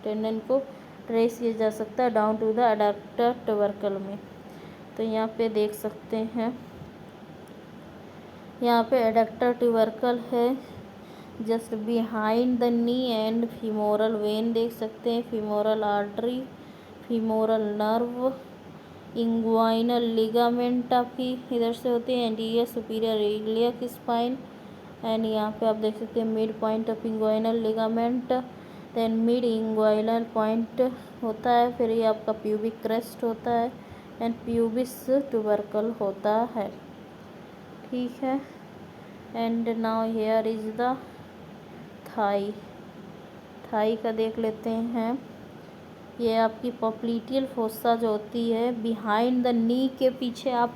tendon को ट्रेस किया जा सकता है down to the adductor tubercle में। तो यहाँ पे देख सकते हैं, यहाँ पे एडक्टर ट्यूबरकल है just behind the knee and femoral vein देख सकते हैं, femoral artery, femoral nerve, inguinal ligament आपकी इधर से होती है, anterior superior iliac spine. And यहाँ पे आप देख सकते हैं mid point of inguinal ligament, then mid inguinal point होता है, फिर ये आपका प्यूबिक क्रेस्ट होता है एंड प्यूबिस ट्यूबरकल होता है। ठीक है, and now here is the thigh. Thigh का देख लेते हैं। ये आपकी पॉप्लिटियल फोसा जो होती है बिहाइंड द नी के पीछे आप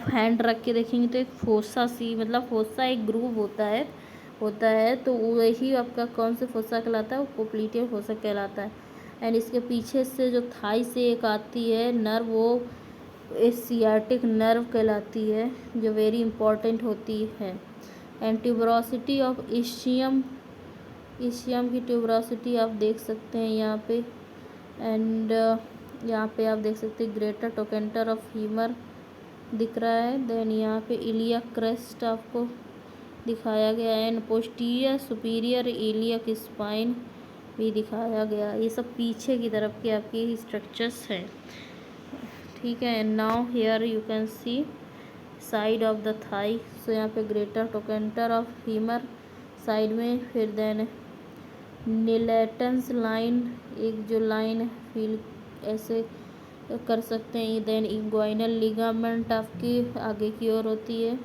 हैंड रख के देखेंगे तो एक फोसा सी, मतलब फोसा एक ग्रूव होता है तो वही आपका कौन से फोसा कहलाता है, वो पॉप्लिटियल फोसा कहलाता है। एंड इसके पीछे से जो थाई से एक आती है नर्व, वो सियाटिक नर्व कहलाती है, जो वेरी इंपॉर्टेंट होती है। एंड ट्यूबरोसिटी ऑफ इशियम की ट्यूबरोसिटी आप देख सकते हैं यहाँ पे। एंड यहाँ पे आप देख सकते हैं ग्रेटर टोकेंटर ऑफ फीमर दिख रहा है। देन यहाँ पे इलिया क्रेस्ट आपको दिखाया गया है। And posterior superior iliac spine भी दिखाया गया। ये सब पीछे की तरफ के आपकी स्ट्रक्चर्स हैं, ठीक है। And now here you can see side of the thigh. So यहाँ पे greater trochanter of femur side में, फिर देन निलेटन्स लाइन, एक जो लाइन फील ऐसे कर सकते हैं। देन इंग्वाइनल लिगामेंट आपकी आगे की ओर होती है।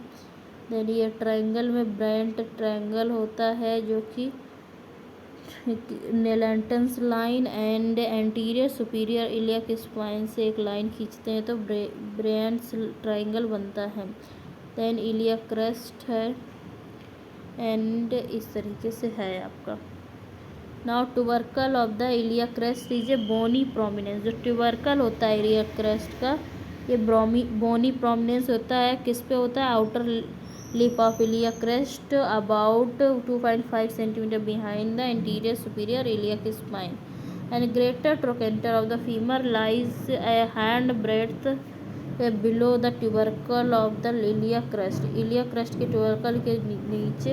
देन ये ट्रायंगल में ब्रेंट ट्रायंगल होता है जो कि Nelaton's line and anterior superior iliac spine से एक लाइन खींचते हैं तो ब्रेंट्स ट्रायंगल बनता है। देन इलियक क्रेस्ट है एंड इस तरीके से है आपका। Now tubercle of the iliac crest is a bony prominence. जो ट्यूबरकल होता है इलियक क्रेस्ट का, ये बोनी प्रोमिनेंस होता है। किस पे होता है? Outer lip of iliac crest about 2.5 centimetre behind the interior superior iliac spine. And greater trochanter of the femur lies A hand breadth below the tubercle of the iliac crest. Iliac crest के ट्यूबरकल के नीचे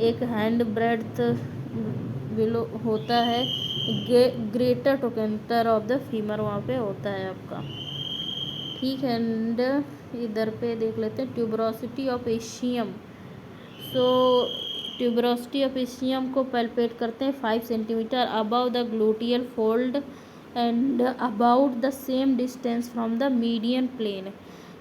एक हैंड ब्रेड्थ बिलो होता है। Greater trochanter of the femur वहाँ पे होता है आपका, ठीक है। एंड इधर पे देख लेते हैं tuberosity of ischium. So tuberosity of ischium को पैल्पेट करते हैं 5 centimetre above the gluteal fold and about the same distance from the median plane.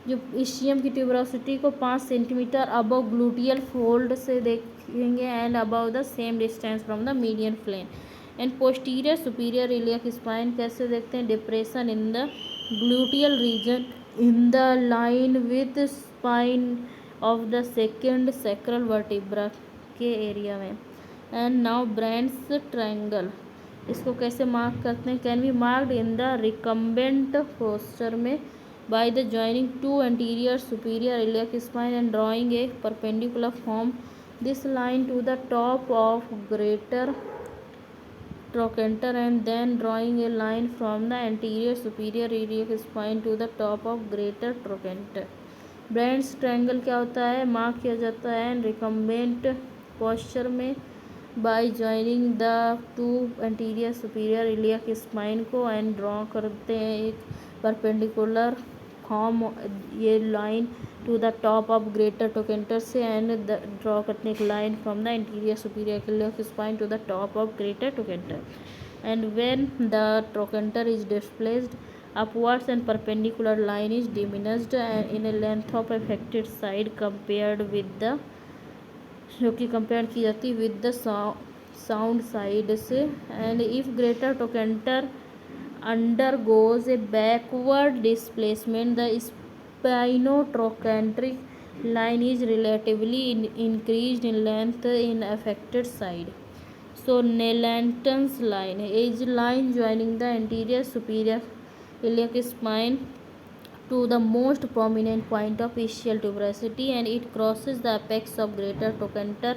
जो इशियम की ट्यूबरोसिटी को 5 सेंटीमीटर अबव ग्लूटियल फोल्ड से देखेंगे and above the same distance from the median plane. And posterior superior iliac spine कैसे देखते हैं? Depression in the gluteal region in the line with spine of the second sacral vertebra के एरिया में। एंड नाउ ब्रेंट्स ट्रायंगल, इसको कैसे मार्क करते हैं? Can be marked in the recumbent posture में by the joining two anterior superior iliac spine and drawing a perpendicular from this line to the top of greater trochanter and then drawing a line from the anterior superior iliac spine to the top of greater trochanter। Bryant's triangle क्या होता है? मार्क किया जाता है रिकम्बेंट पोस्चर में by joining the two anterior superior iliac spine को एंड ड्रॉ करते हैं एक परपेंडिकुलर फॉर्म, ये line to the top of greater trochanter से एंड ड्रॉ करते हैं एक line from the interior superior iliac spine to the top of greater trochanter. And when the trochanter is displaced upwards and perpendicular line is diminished in a length of affected side compared with the, जो कि कंपेयर की जाती है विद द साउंड साइड से। And if greater trochanter undergoes a backward displacement the spinotrochanteric line is relatively increased in length in affected side. So Nélantin's line is line joining the anterior superior iliac spine to the most prominent point of ischial tuberosity and it crosses the apex of greater trochanter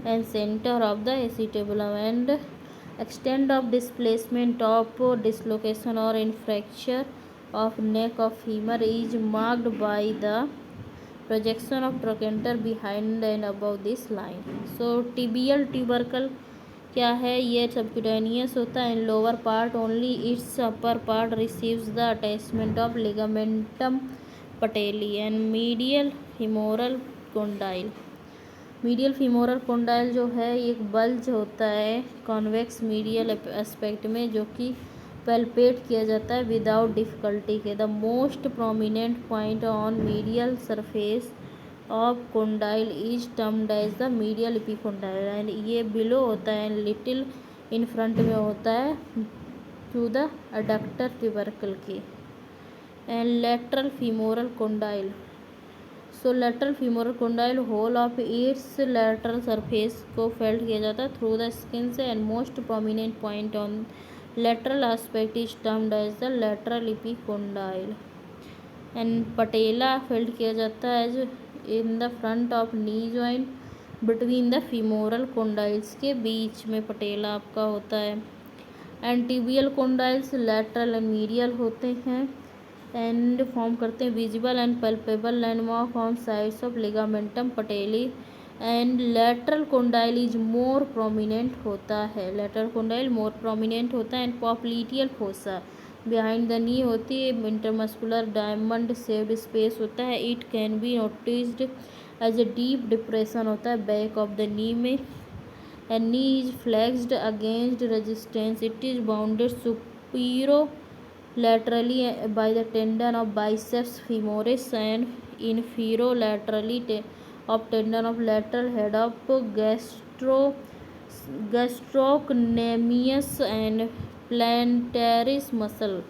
and center of the acetabulum and extent of displacement of dislocation or in fracture of neck of femur is marked by the projection of trochanter behind and above this line. So tibial tubercle क्या है? ये सबक्यूटेनियस होता है in lower part only, its upper part receives the attachment of ligamentum patellae and medial femoral condyle. Medial femoral condyle जो है एक बल्ज होता है कॉन्वेक्स मीडियल एस्पेक्ट में जो कि पैल्पेट किया जाता है विदाउट डिफ़िकल्टी के। The most prominent point on medial surface of condyle is termed as the medial epicondyle and ये बिलो होता है लिटिल इन फ्रंट में होता है टू द एडक्टर ट्यूबरकल के। And lateral femoral condyle, so lateral femoral condyle whole of its lateral surface को फेल्ट किया जाता है थ्रू द स्किन से, and most prominent point on lateral aspect is termed as the lateral epicondyle. And patella felt किया जाता है in the front of knee joint between the femoral condyles के बीच में पटेला आपका होता है। And tibial condyles lateral and medial होते हैं एंड फॉर्म करते हैं visible and palpable landmark on sides of ligamentum patellae. And lateral condyle is more prominent होता है, लेटरल कोंडाइल मोर प्रोमिनेंट होता है। And popliteal fossa behind the knee होती है, इंटरमस्कुलर डायमंड शेप्ड स्पेस होता है। It can be noticed as a deep depression होता है बैक ऑफ द नी में। And knee is flexed against resistance, it is bounded supero laterally by the tendon of biceps femoris and inferolaterally of tendon of lateral head of gastrocnemius and plantaris muscle.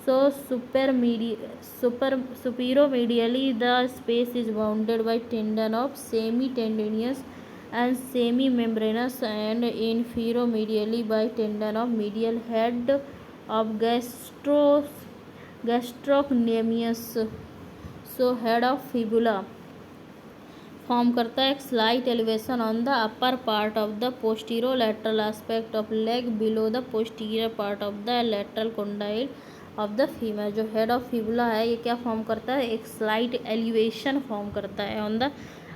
So superomedially the space is bounded by tendon of semitendinous and semimembranous, and inferomedially by tendon of medial head of gastrocnemius, so head of fibula form करता है एक slight elevation on the upper part of the posterolateral aspect of leg below the posterior part of the lateral condyle of the femur. जो हेड ऑफ फिबुला है ये क्या फॉर्म करता है, एक स्लाइट एलिवेशन फॉर्म करता है ऑन द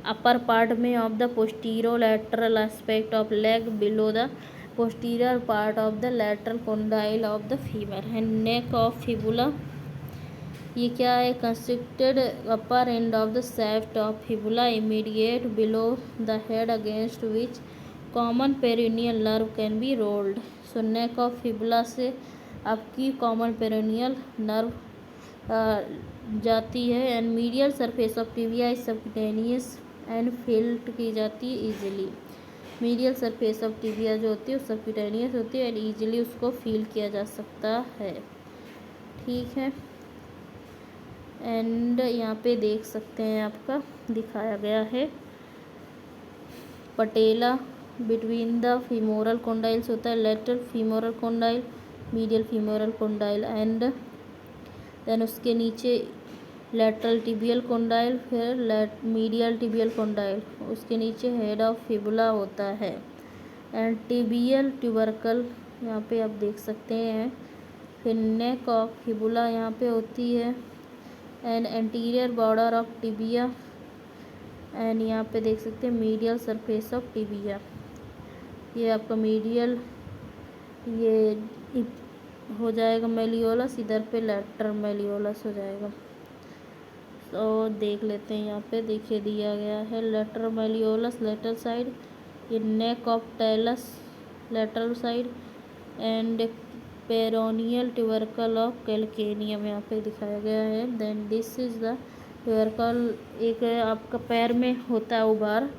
अपर पार्ट में of the posterolateral aspect of leg below the posterior part of the lateral condyle of the female। and neck of fibula ये क्या है, constructed upper and of the shaft of fibula immediate below the head against which common peroneal nerve can be rolled। so neck of fibula से आपकी common peroneal nerve जाती है। And medial surface of tibia is subcutaneous and felt की जाती है easily. Medial surface of tibia जो होती है वो सबक्यूटेनियस होती है एंड ईजिली उसको फील किया जा सकता है। ठीक है, एंड यहाँ पे देख सकते हैं आपका दिखाया गया है patella between the femoral condyles होता है, lateral femoral condyle, medial femoral condyle, and then उसके नीचे लेटरल टिबियल कोंडाइल, फिर मीडियल टिबियल कोंडाइल, उसके नीचे हेड ऑफ फिबुला होता है। एंड टिबियल ट्यूबरकल यहाँ पे आप देख सकते हैं। फिर नेक ऑफ फिबुला यहाँ पे होती है and anterior border of tibia, and यहाँ पे देख सकते हैं मीडियल सरफेस ऑफ टिबिया। ये आपका मीडियल ये हो जाएगा मेलियोलस, इधर पे लेटर मेलियोलस हो जाएगा। तो देख लेते हैं, यहाँ पे देखिए दिया गया है लेटर मेलियोलस लेटर साइड, ये neck of talus lateral side, and peroneal tubercle of calcaneum यहाँ पे दिखाया गया है। Then this is the tubercle, एक आपका पैर में होता है उभार,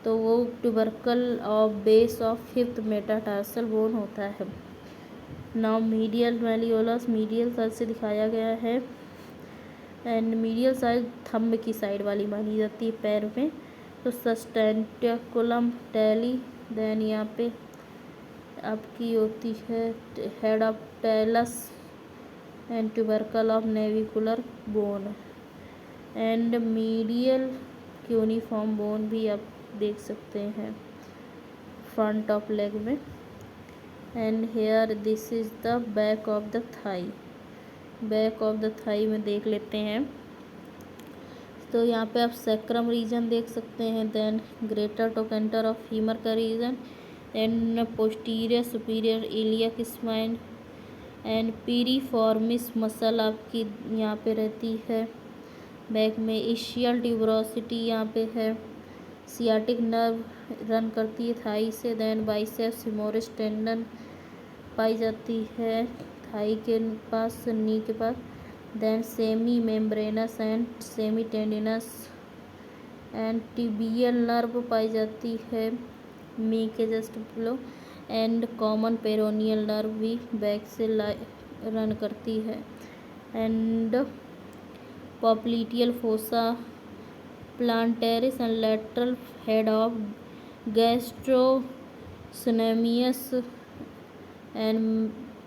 तो वो tubercle of base of fifth metatarsal bone होता है। Now medial malleolus medial side से दिखाया गया है एंड मीडियल साइड थंब की साइड वाली मानी जाती है पैर में। तो सस्टेंटिकुलम टेली, देन यहाँ पे आपकी होती है head of talus and tubercle of navicular bone, and medial cuneiform bone भी आप देख सकते हैं फ्रंट ऑफ लेग में। And here this is the back of the thigh, back of the thigh में देख लेते हैं। तो यहाँ पे आप सैक्रम रीजन देख सकते हैं, then greater trochanter of femur का region, then posterior superior iliac spine, and piriformis muscle आपकी यहाँ पे रहती है बैक में। इशियल ट्यूबरोसिटी यहाँ पे है, सियाटिक नर्व रन करती है थाई से, देन बाइसेप्स फेमोरिस टेंडन पाई जाती है थाई के पास, नी के पास, then semimembranosus and semitendinosus and tibial nerve पाई जाती है नी के just below, and common peroneal nerve भी बैक से रन करती है। And popliteal fossa, plantaris and lateral head of gastrocnemius and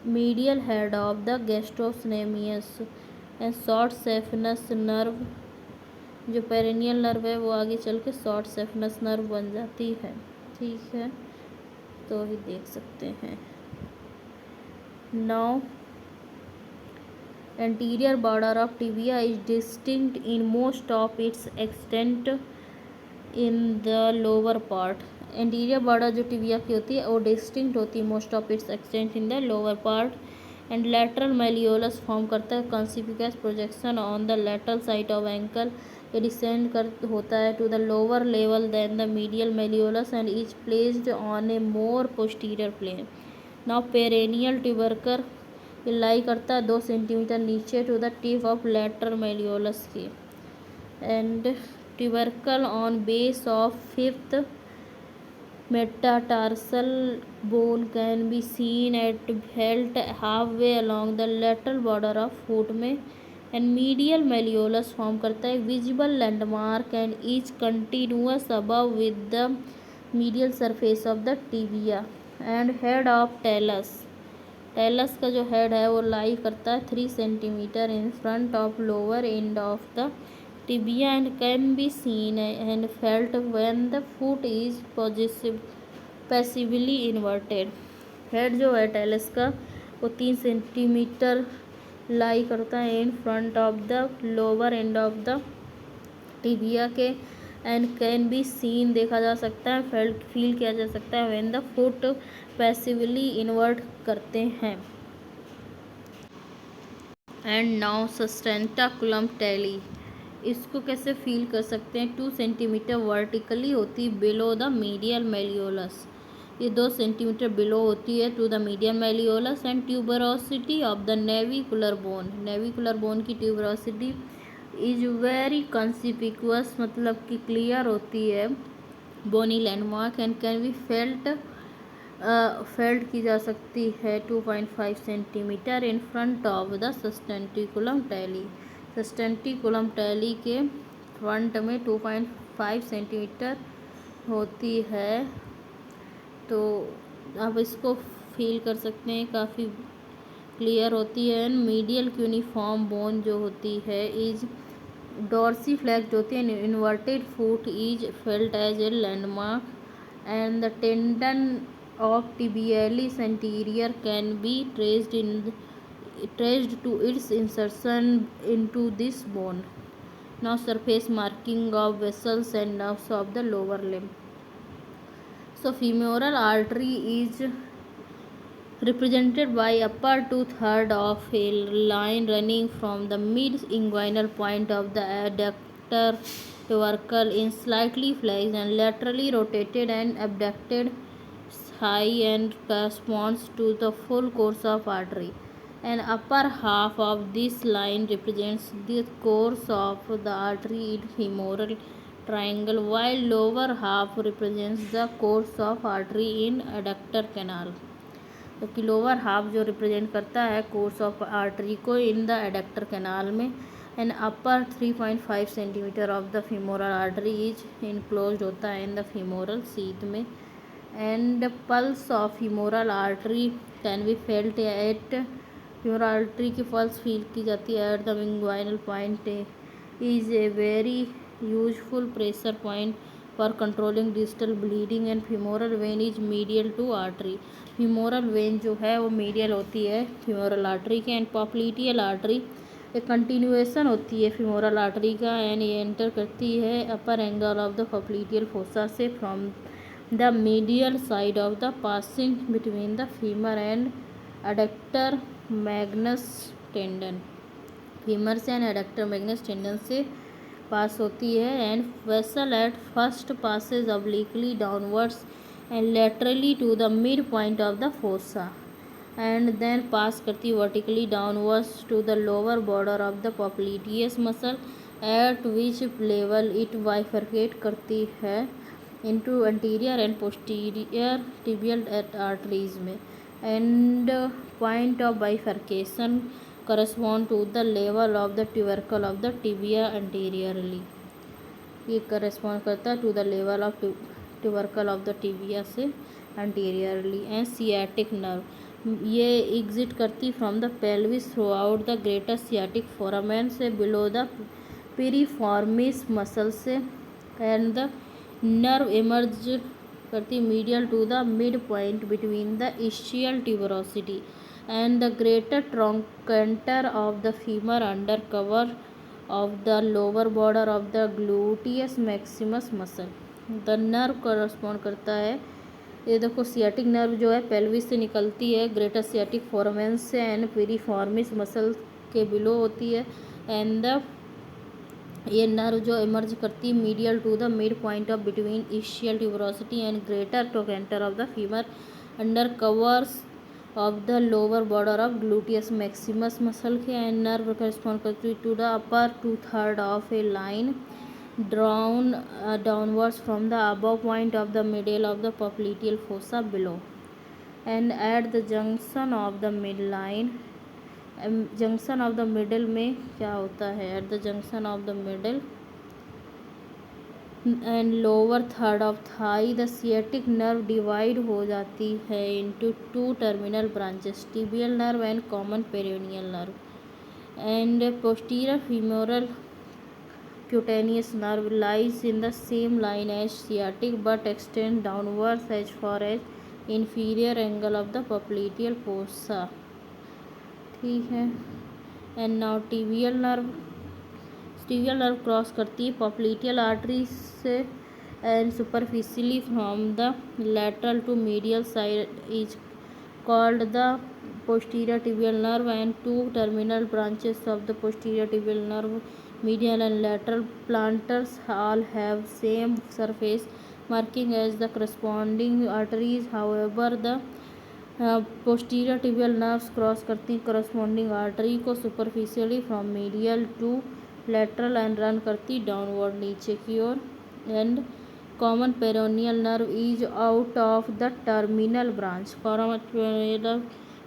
medial head of the gastrocnemius and short saphenous nerve. जो पेरिनियल नर्व है वो आगे चल के शॉर्ट सेफनस नर्व बन जाती है। ठीक है, तो ही देख सकते हैं। Now anterior border of tibia is distinct in most of its extent in the lower part। Anterior border जो टिबिया की होती है वो डिस्टिंक्ट होती है most of its extent in the lower part. And lateral malleolus form करता है conspicuous projection on the lateral side of ankle. ये डिसेंड कर होता है to the lower level than the medial malleolus and is placed on a more posterior plane. Now peroneal tubercle ये लाई करता है 2 सेंटीमीटर नीचे to the tip of lateral मेलियोलस के। And tubercle on base of 5th metatarsal bone can be seen at felt halfway along the lateral border of foot में। एंड मीडियल मेलियोलस फॉर्म करता है visible landmark and is continuous above with the medial surface of the tibia. And head of talus, talus का जो हेड है वो लाई करता है 3 centimetre in front of lower end of the tibia and can be seen and felt when the foot is passively inverted। Head जो है टेलस का वो 3 सेंटीमीटर लाई करता है इन front of the lower end of the tibia के। एंड कैन बी सीन देखा जा सकता है, फेल्ट फील किया जा सकता है when the foot passively invert करते हैं। एंड नाउ सस्टेंटाकुलम टेली, इसको कैसे फील कर सकते हैं। 2 सेंटीमीटर वर्टिकली होती है बिलो द मीडियल मेलियोलस, ये 2 सेंटीमीटर बिलो होती है to the medial malleolus. And tuberosity of the navicular bone, navicular bone की ट्यूबरोसिटी इज वेरी कॉन्सिपिक्वस, मतलब कि क्लियर होती है bony landmark. And can be felt की जा सकती है 2.5 centimetre in front of the sustentaculum tali. Sustentaculum tali के फ्रंट में 2.5 सेंटीमीटर होती है, तो आप इसको फील कर सकते हैं, काफ़ी क्लियर होती है। एंड मीडियल क्यूनिफॉर्म बोन जो होती है इज डॉर्सीफ्लेक्स्ड होती है। Inverted foot is felt as a landmark. And the tendon of tibialis anterior can be traced to its insertion into this bone। Now surface marking of vessels and nerves of the lower limb। So femoral artery is represented by upper 2/3 of a line running from the mid-inguinal point of the adductor tubercle in slightly flexed and laterally rotated and abducted high and corresponds to the full course of artery। And upper half of this line represents the course of the artery in femoral triangle, while lower half represents the course of artery in adductor canal। क्योंकि लोअर हाफ जो रिप्रेजेंट करता है कोर्स ऑफ आर्टरी को इन द एडक्टर कैनाल में। And upper 3.5 centimetre of the femoral artery is enclosed होता है इन द फीमोरल सीथ में। And pulse of femoral artery can be felt at, femoral artery की पल्स फील की जाती है at the inguinal point is a very useful pressure point for controlling distal bleeding. And femoral when is medial to artery, femoral vein जो है वो मीडियल होती है फीमोरल आर्टरी के। एंड पॉप्लिटियल आर्टरी एक कंटिन्यूएशन होती है फीमोरल आर्टरी का। एंड ये एंटर करती है upper angle of the popliteal fossa से from the medial side of the passing between the femur and adductor magnus tendon, femur से एंड एडक्टर मैग्नस टेंडन से पास होती है। And vessel at first passes obliquely downwards and laterally to the mid point of the fossa and then pass करती vertically downwards to the lower border of the popliteus muscle at which level it bifurcate करती है into anterior and posterior tibial arteries में, and point of bifurcation correspond to the level of the tubercle of the tibia anteriorly. ये correspond करता है to the level of tubercle of the tibia से anteriorly. and sciatic nerve ये एग्जिट करती from the pelvis through out the greater sciatic foramen से बिलो द पिरिफॉर्मिस मसल से, एंड द नर्व इमर्ज करती medial to the mid point between the ischial tuberosity and the greater trochanter of the femur under cover of the lower border of the gluteus maximus muscle. the nerve correspond करता है, ये देखो सियाटिक नर्व जो है पेल्विस से निकलती है ग्रेटर सियाटिक फोरामेन से एंड पिरिफॉर्मिस मसल के बिलो होती है, एंड द ये नर्व जो इमर्ज करती है medial to the mid point of between ischial tuberosity and greater trochanter of the femur under covers of the lower border of gluteus maximus muscle के, एंड नर्व करस्पॉन्ड करती है to the upper 2/3 of a line drawn downwards from the above point of the middle of the popliteal fossa below, and at the junction of the midline. Junction of the middle में क्या होता है, at the junction of the middle and lower third of thigh the sciatic nerve divide हो जाती है into 2 terminal branches, tibial nerve and common peroneal nerve, and posterior femoral cutaneous nerve lies in the same line as sciatic but extends downwards as far as inferior angle of the popliteal fossa. ठीक है. And now tibial nerve cross करती है popliteal artery से and superficially from the lateral to medial side is called the posterior tibial nerve, and 2 terminal branches of the posterior tibial nerve, medial and lateral plantars, all have same surface marking as the corresponding arteries. However, the posterior tibial nerves cross करती corresponding artery को superficially from medial to lateral and run करती downward नीचे की ओर, and common peroneal nerve is out of the terminal branch.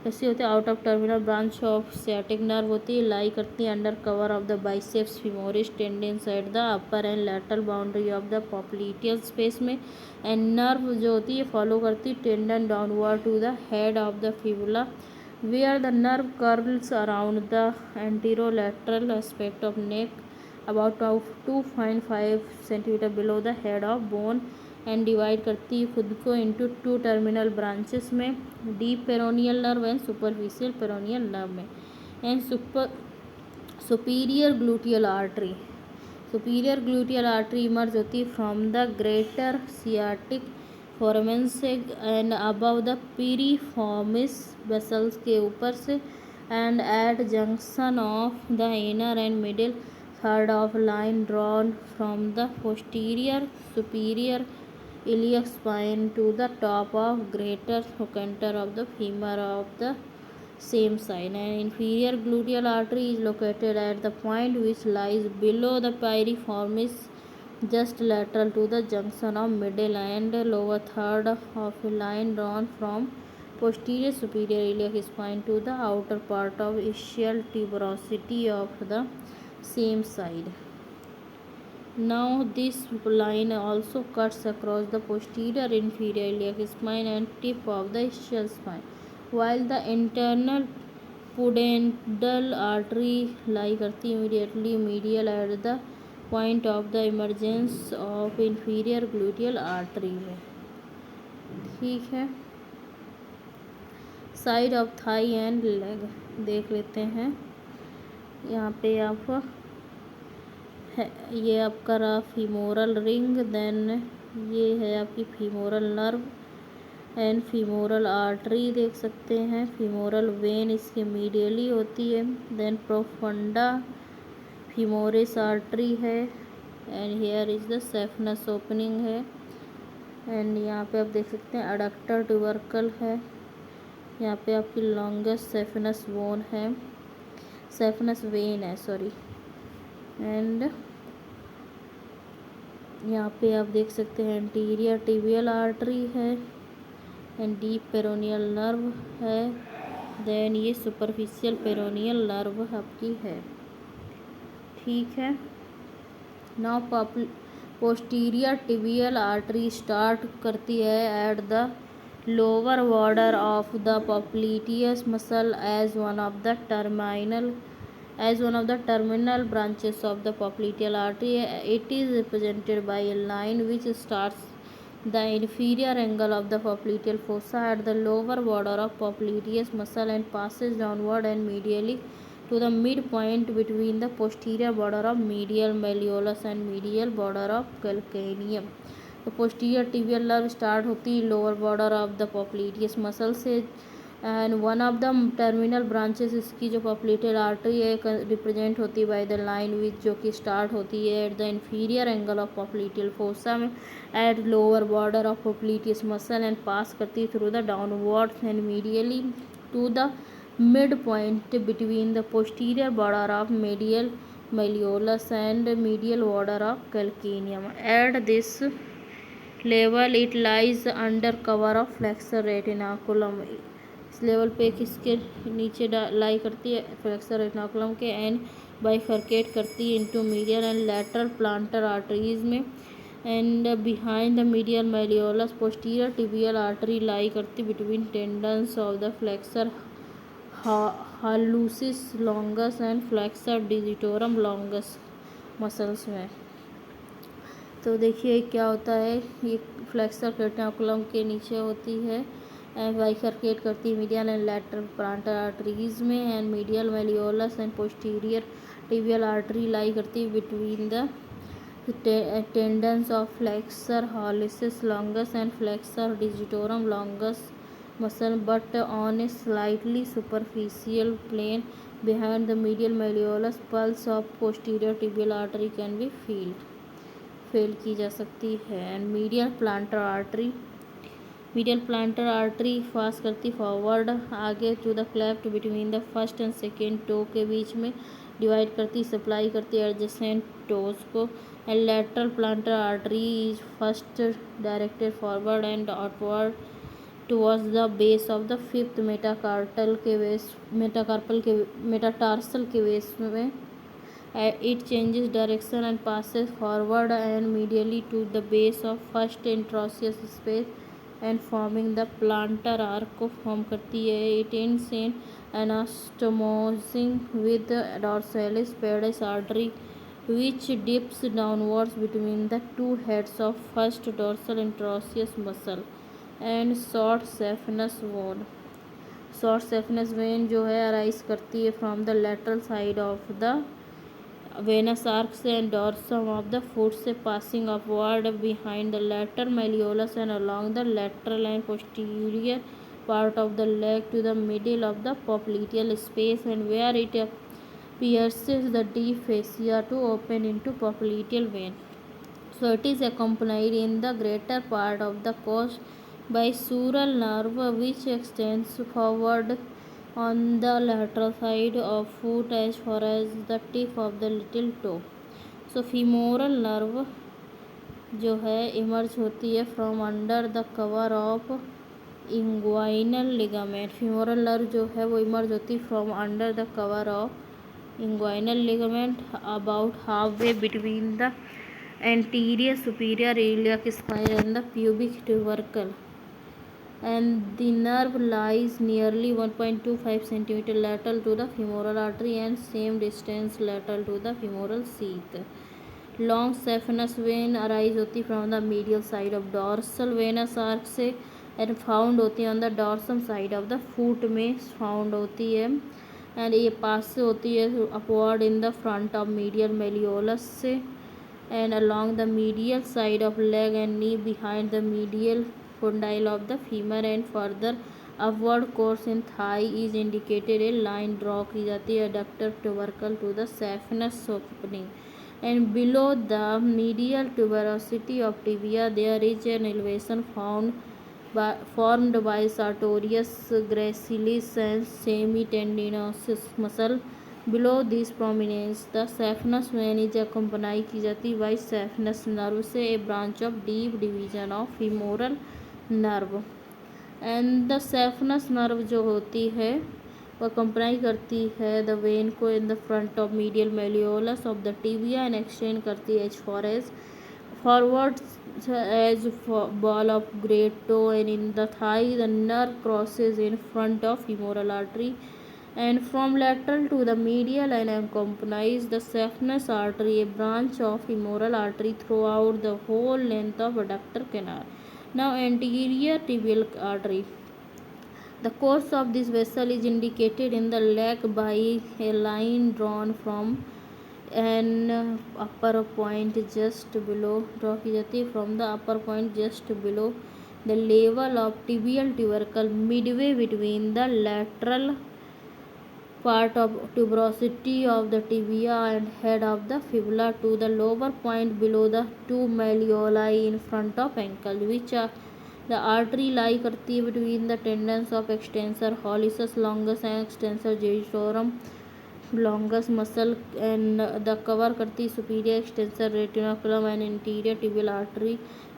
ऐसी होती है out of terminal branch of sciatic nerve होती है, लाई करती है under cover of the biceps femoris tendon side the upper and lateral boundary of the popliteal space में, एंड नर्व जो होती है फॉलो करती है tendon downward to the head of the fibula where the nerve curls around the anterolateral aspect of neck about 2.5 centimetre below the head of bone, and divide करती है खुद को इनटू 2 टर्मिनल ब्रांचेस में, deep peroneal nerve and superficial peroneal nerve में, and superior gluteal artery emerge होती है from the greater sciatic foramen से and above the piriformis vessels के ऊपर से, and at junction of the inner and middle third of line drawn from the posterior superior iliac spine to the top of greater trochanter of the femur of the same side, and inferior gluteal artery is located at the point which lies below the piriformis just lateral to the junction of middle and lower third of a line drawn from posterior superior iliac spine to the outer part of ischial tuberosity of the same side. Now this line also cuts across the posterior inferior iliac spine and tip of the ischial spine, while the internal pudendal artery lie करती immediately medial at the point of the emergence of inferior gluteal artery में. ठीक है. Side of thigh and leg देख लेते हैं. यहाँ पे आप है, ये आपका रहा फीमोरल रिंग, देन ये है आपकी femoral nerve and femoral artery देख सकते हैं. फीमोरल वेन इसके मीडियली होती है, देन प्रोफंडा फीमोरिस आर्टरी है, and here is the saphenous opening है, एंड यहाँ पे आप देख सकते हैं अडक्टर ट्यूबरकल है. यहाँ पे आपकी लॉन्गेस्ट सेफनस बोन है, सेफनस वेन है सॉरी, एंड यहाँ पे आप देख सकते हैं एंटीरियर टिबियल आर्टरी है एंड डीप पेरोनियल नर्व है। देन ये सुपरफिशियल पेरोनियल नर्व आपकी है। ठीक है। Now posterior tibial artery start करती है at the lower border of the popliteus muscle as one of the terminal branches of the popliteal artery. It is represented by a line which starts the inferior angle of the popliteal fossa at the lower border of popliteus muscle and passes downward and medially to the midpoint between the posterior border of medial malleolus and medial border of calcaneum. तो posterior tibial nerve start होती है lower border of the popliteus muscle से and one of the terminal branches इसकी जो पॉप्लिटेल आर्टरी है रिप्रेजेंट होती है बाय द लाइन विच जो कि स्टार्ट होती है at the inferior angle of popliteal fossa में at lower border of popliteus muscle and pass करती है through the downward and medially to the mid point between the posterior border of medial malleolus and medial border of calcaneum. At this level it lies under cover of flexor retinaculum. इस लेवल पे किसके नीचे लाई करती है फ्लेक्सर रेटिनाकुलम के एंड बाइफरकेट करती है into medial and lateral plantar arteries में and behind the medial malleolus posterior tibial artery lie करती between tendons of the flexor hallucis longus and flexor digitorum longus muscles में। तो देखिए क्या होता है, ये फ्लेक्सर रेटिनाकुलम के नीचे होती है बाइफरकेट करती है medial and lateral plantar arteries में and medial malleolus and posterior tibial artery lie करती है between the tendons of flexor hallucis longus and flexor digitorum longus muscle but on a slightly superficial plane behind the medial malleolus pulse of posterior tibial artery can be felt की जा सकती है। And medial plantar artery pass करती फॉरवर्ड आगे to the cleft between the first and second to के बीच में डिवाइड करती सप्लाई करती एडजेसेंट टोज को and lateral planter artery is first directed forward and outward towards the base of the fifth metatarsal के बेस में it changes direction and passes forward and medially to the base of first interosseous space and forming the plantar arc को फॉर्म करती है। it ends in anastomosing with the dorsalis pedis artery which dips downwards between the two heads of first dorsal interosseous muscle and short saphenous vein जो है arise करती है from the lateral side of the venous arcs and dorsum of the foot से passing upward behind the lateral malleolus and along the lateral and posterior part of the leg to the middle of the popliteal space and where it pierces the deep fascia to open into popliteal vein. So it is accompanied in the greater part of the course by sural nerve which extends forward on the lateral side of foot as far as the tip of the little toe. So femoral nerve जो है इमर्ज होती है from under the cover of inguinal ligament. Femoral nerve जो है वो इमर्ज होती है from under the cover of inguinal ligament about half way between the anterior superior iliac spine and the pubic tubercle, and the nerve lies nearly 1.25 cm lateral to the femoral artery and same distance lateral to the femoral sheath. Long saphenous vein arise होती from the medial side of dorsal venous arc से and found होती है on the dorsum side of the foot में found होती है and ये पास से होती है upward in the front of medial malleolus से and along the medial side of leg and knee behind the medial condyle of the femur and further upward course in thigh is indicated a line draw की जाती है adductor tubercle to the saphenous opening and below the medial tuberosity of tibia there is an elevation formed by sartorius gracilis and semitendinosus muscle below this prominence the saphenous vein is accompanied की जाती है बाई सेफनस नर्व से, a branch of deep division of femoral nerve. And the saphenous nerve जो होती है वो अकम्पनाई करती है द वेन को in the front of medial malleolus of the tibia and extend करती है as for as forward as ball of great toe, and in the thigh the nerve crosses in front of femoral artery and from lateral to the medial and accompanies the saphenous artery, a branch of femoral artery throughout the whole length of adductor canal. Now anterior tibial artery. The course of this vessel is indicated in the leg by a line drawn from an upper point just below draw की जाती है from the upper point just below the level of tibial tubercle midway between the lateral part of tuberosity of the tibia and head of the fibula to the lower point below the two malleoli in front of ankle, which are the artery lie करती है between the tendons of extensor hallucis longus and extensor digitorum longus muscle and the cover करती superior extensor retinaculum and interior tibial artery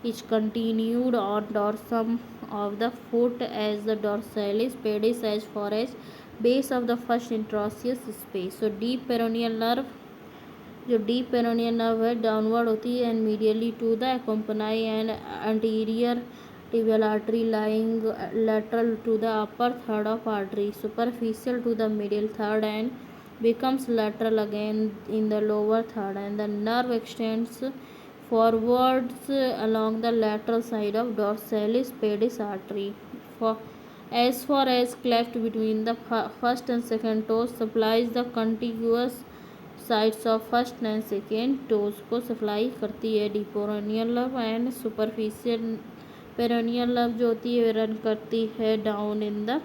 is continued on dorsum of the foot as the dorsalis pedis as far as base of the first interosseous space. So deep peroneal nerve, जो डीप पेरोनियल नर्व है डाउनवर्ड होती है and medially to the accompany and anterior tibial artery lying lateral to the upper third of artery, superficial to the middle third and becomes lateral again in the lower third, and the nerve extends forwards along the lateral side of dorsalis pedis artery. As far as cleft between the first and second toes supplies the contiguous sides of first and second toes को सप्लाई करती है। Deep peroneal nerve and superficial peroneal nerve जो होती है रन करती है down in the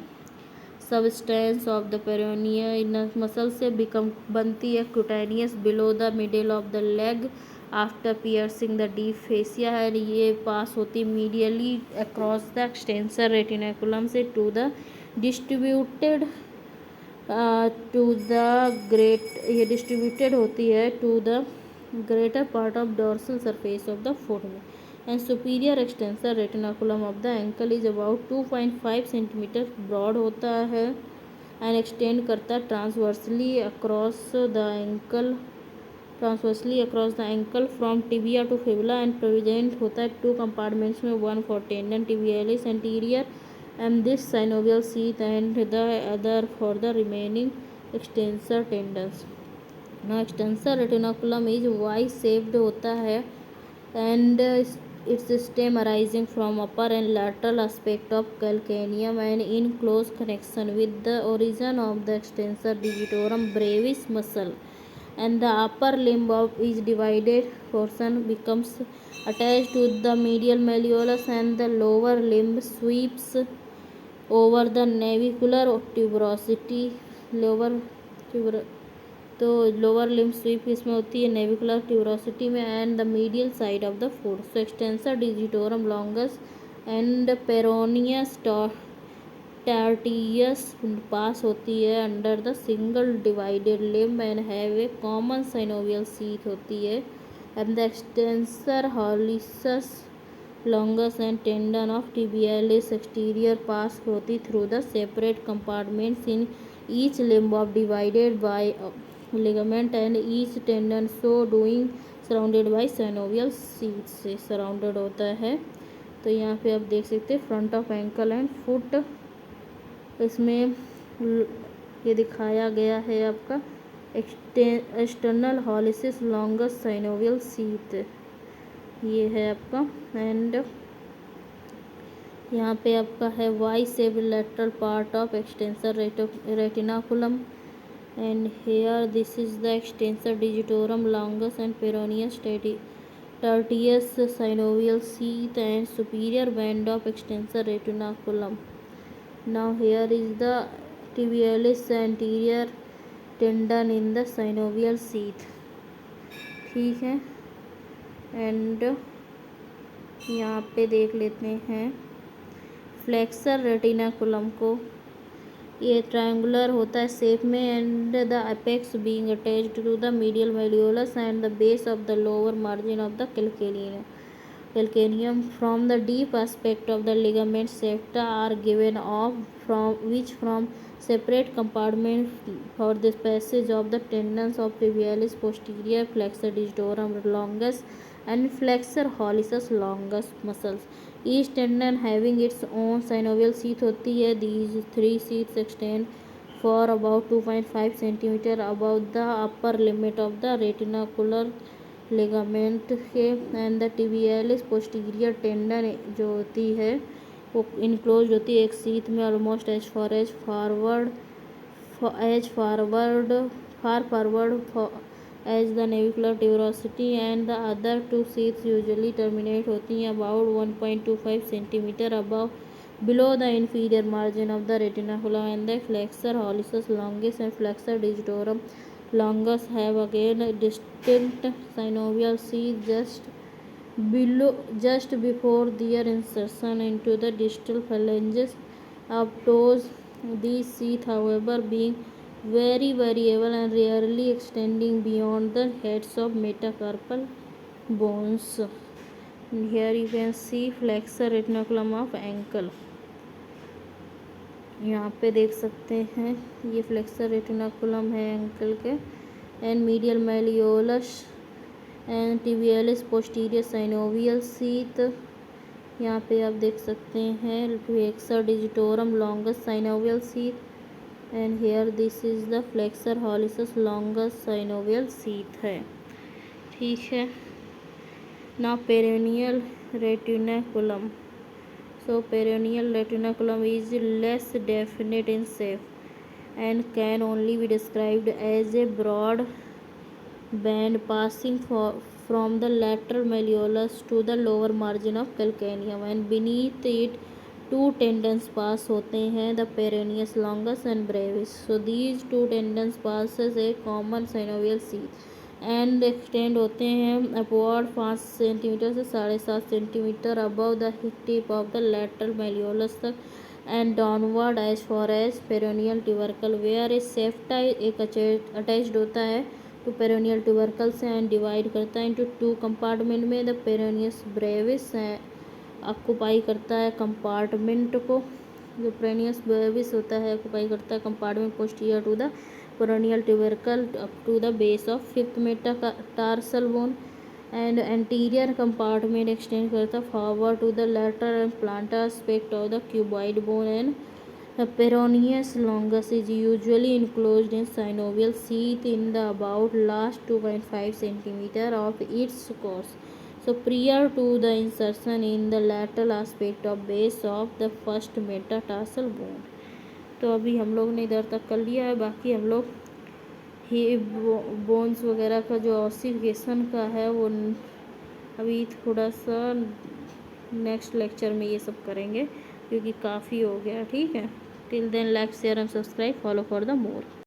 substance of the peroneal muscle से बनती है cutaneous below the middle of the leg after piercing the deep fascia है। ये पास होती medially across the extensor retinaculum से to the distributed to the great ये डिस्ट्रीब्यूटेड होती है to the greater part of dorsal surface of the foot में and superior extensor retinaculum of the ankle is about 2.5 centimetre broad होता है एंड एक्सटेंड करता है transversely across the ankle from tibia to fibula and present होता है टू कंपार्टमेंट्स में, one for tendon tibialis anterior and this synovial sheath and the other for the remaining extensor tendons. Now extensor retinaculum is Y-shaped होता है and its stem arising from upper and lateral aspect of calcaneum and in close connection with the origin of the extensor digitorum brevis muscle, and the upper limb of each divided portion becomes attached to the medial malleolus and the lower limb sweeps over the navicular tuberosity तो लोअर लिम्ब स्वीप इसमें होती है नेविकुलर ट्यूबरोसिटी में and the medial side of the foot. So extensor digitorum longus and peroneus tertius pass होती है under the single divided limb and have a common synovial sheath होती है and the extensor hallucis longus and tendon of tibialis exterior pass होती through the separate compartments in each limb of divided by ligament and each tendon so doing surrounded by synovial sheath से surrounded होता है। तो यहाँ पे आप देख सकते हैं front of ankle and foot इसमें ये दिखाया गया है आपका external hallucis longus synovial sheath ये है आपका एंड यहाँ पे आपका है वाई सेव lateral part of extensor retinaculum and here this is the extensor digitorum longus and peroneus tertius synovial sheath and superior band of extensor retinaculum. Now here is the tibialis anterior tendon in the synovial sheath. ठीक है एंड यहाँ पे देख लेते हैं फ्लेक्सर रेटिनाकुलम को। ये ट्रायंगुलर होता है शेप में and the apex being attached to the medial malleolus and the base of the lower margin of the calcaneum. From the deep aspect of the ligament septa are given off from separate compartments for the passage of the tendons of tibialis posterior, flexor digitorum longus and flexor hallucis longus muscles. Each tendon having its own synovial sheath होती है. These three sheaths extend for about 2.5 centimeter above the upper limit of the retinacular ligament के and the tibialis posterior tendon जो होती है वो इनक्लोज होती है एक सीथ में almost as forward far forward as the navicular tuberosity and the other two sheaths usually terminate होती हैं about 1.25 centimetre above below the inferior margin of the retinaculum and the flexor hallucis longus and flexor digitorum longus have again a distinct synovial sheath just before their insertion into the distal phalanges of toes. These sheath however being very variable and rarely extending beyond the heads of metacarpal bones. Here you can see flexor retinaculum of ankle. यहाँ पे देख सकते हैं ये फ्लेक्सर रेटिनाकुलम है एंकल के and medial malleolus and tibialis posterior synovial sheath. यहाँ पे आप देख सकते हैं flexor digitorum longus synovial sheath and here this is the flexor hallucis longus synovial sheath है. ठीक है. Now peroneal retinaculum. So peroneal retinaculum is less definite in shape and can only be described as a broad band passing from the lateral malleolus to the lower margin of calcaneum and beneath it two tendons pass होते हैं the peroneus longus and brevis. So these two tendons passes a common synovial sheath and extend होते हैं अपवर्ड 5 सेंटीमीटर से 7.5 centimetre above the tip of the lateral malleolus तक and downward as for as peroneal tubercle where a septa एक अटैच्ड होता है टू पेरोनियल ट्यूबरकल से एंड डिवाइड करता है इनटू टू कंपार्टमेंट में. द पेरोनियस ब्रेविस ऑक्युपाई करता है कंपार्टमेंट को. जो पेरोनियस ब्रेविस होता है ऑक्युपाई करता है compartment posterior to the peroneal tubercle up to the base of fifth metatarsal bone and anterior compartment extend करता forward to the lateral and plantar aspect of the cuboid bone and the peroneus longus is usually enclosed in synovial sheath in the about last 2.5 centimeter of its course. So prior to the insertion in the lateral aspect of base of the first metatarsal bone. तो अभी हम लोग ने इधर तक कर लिया है. बाकी हम लोग ही बोन्स वगैरह का जो ऑसिफिकेशन का है वो अभी थोड़ा सा नेक्स्ट लेक्चर में ये सब करेंगे क्योंकि काफ़ी हो गया. ठीक है. Till then like share and subscribe follow for the more.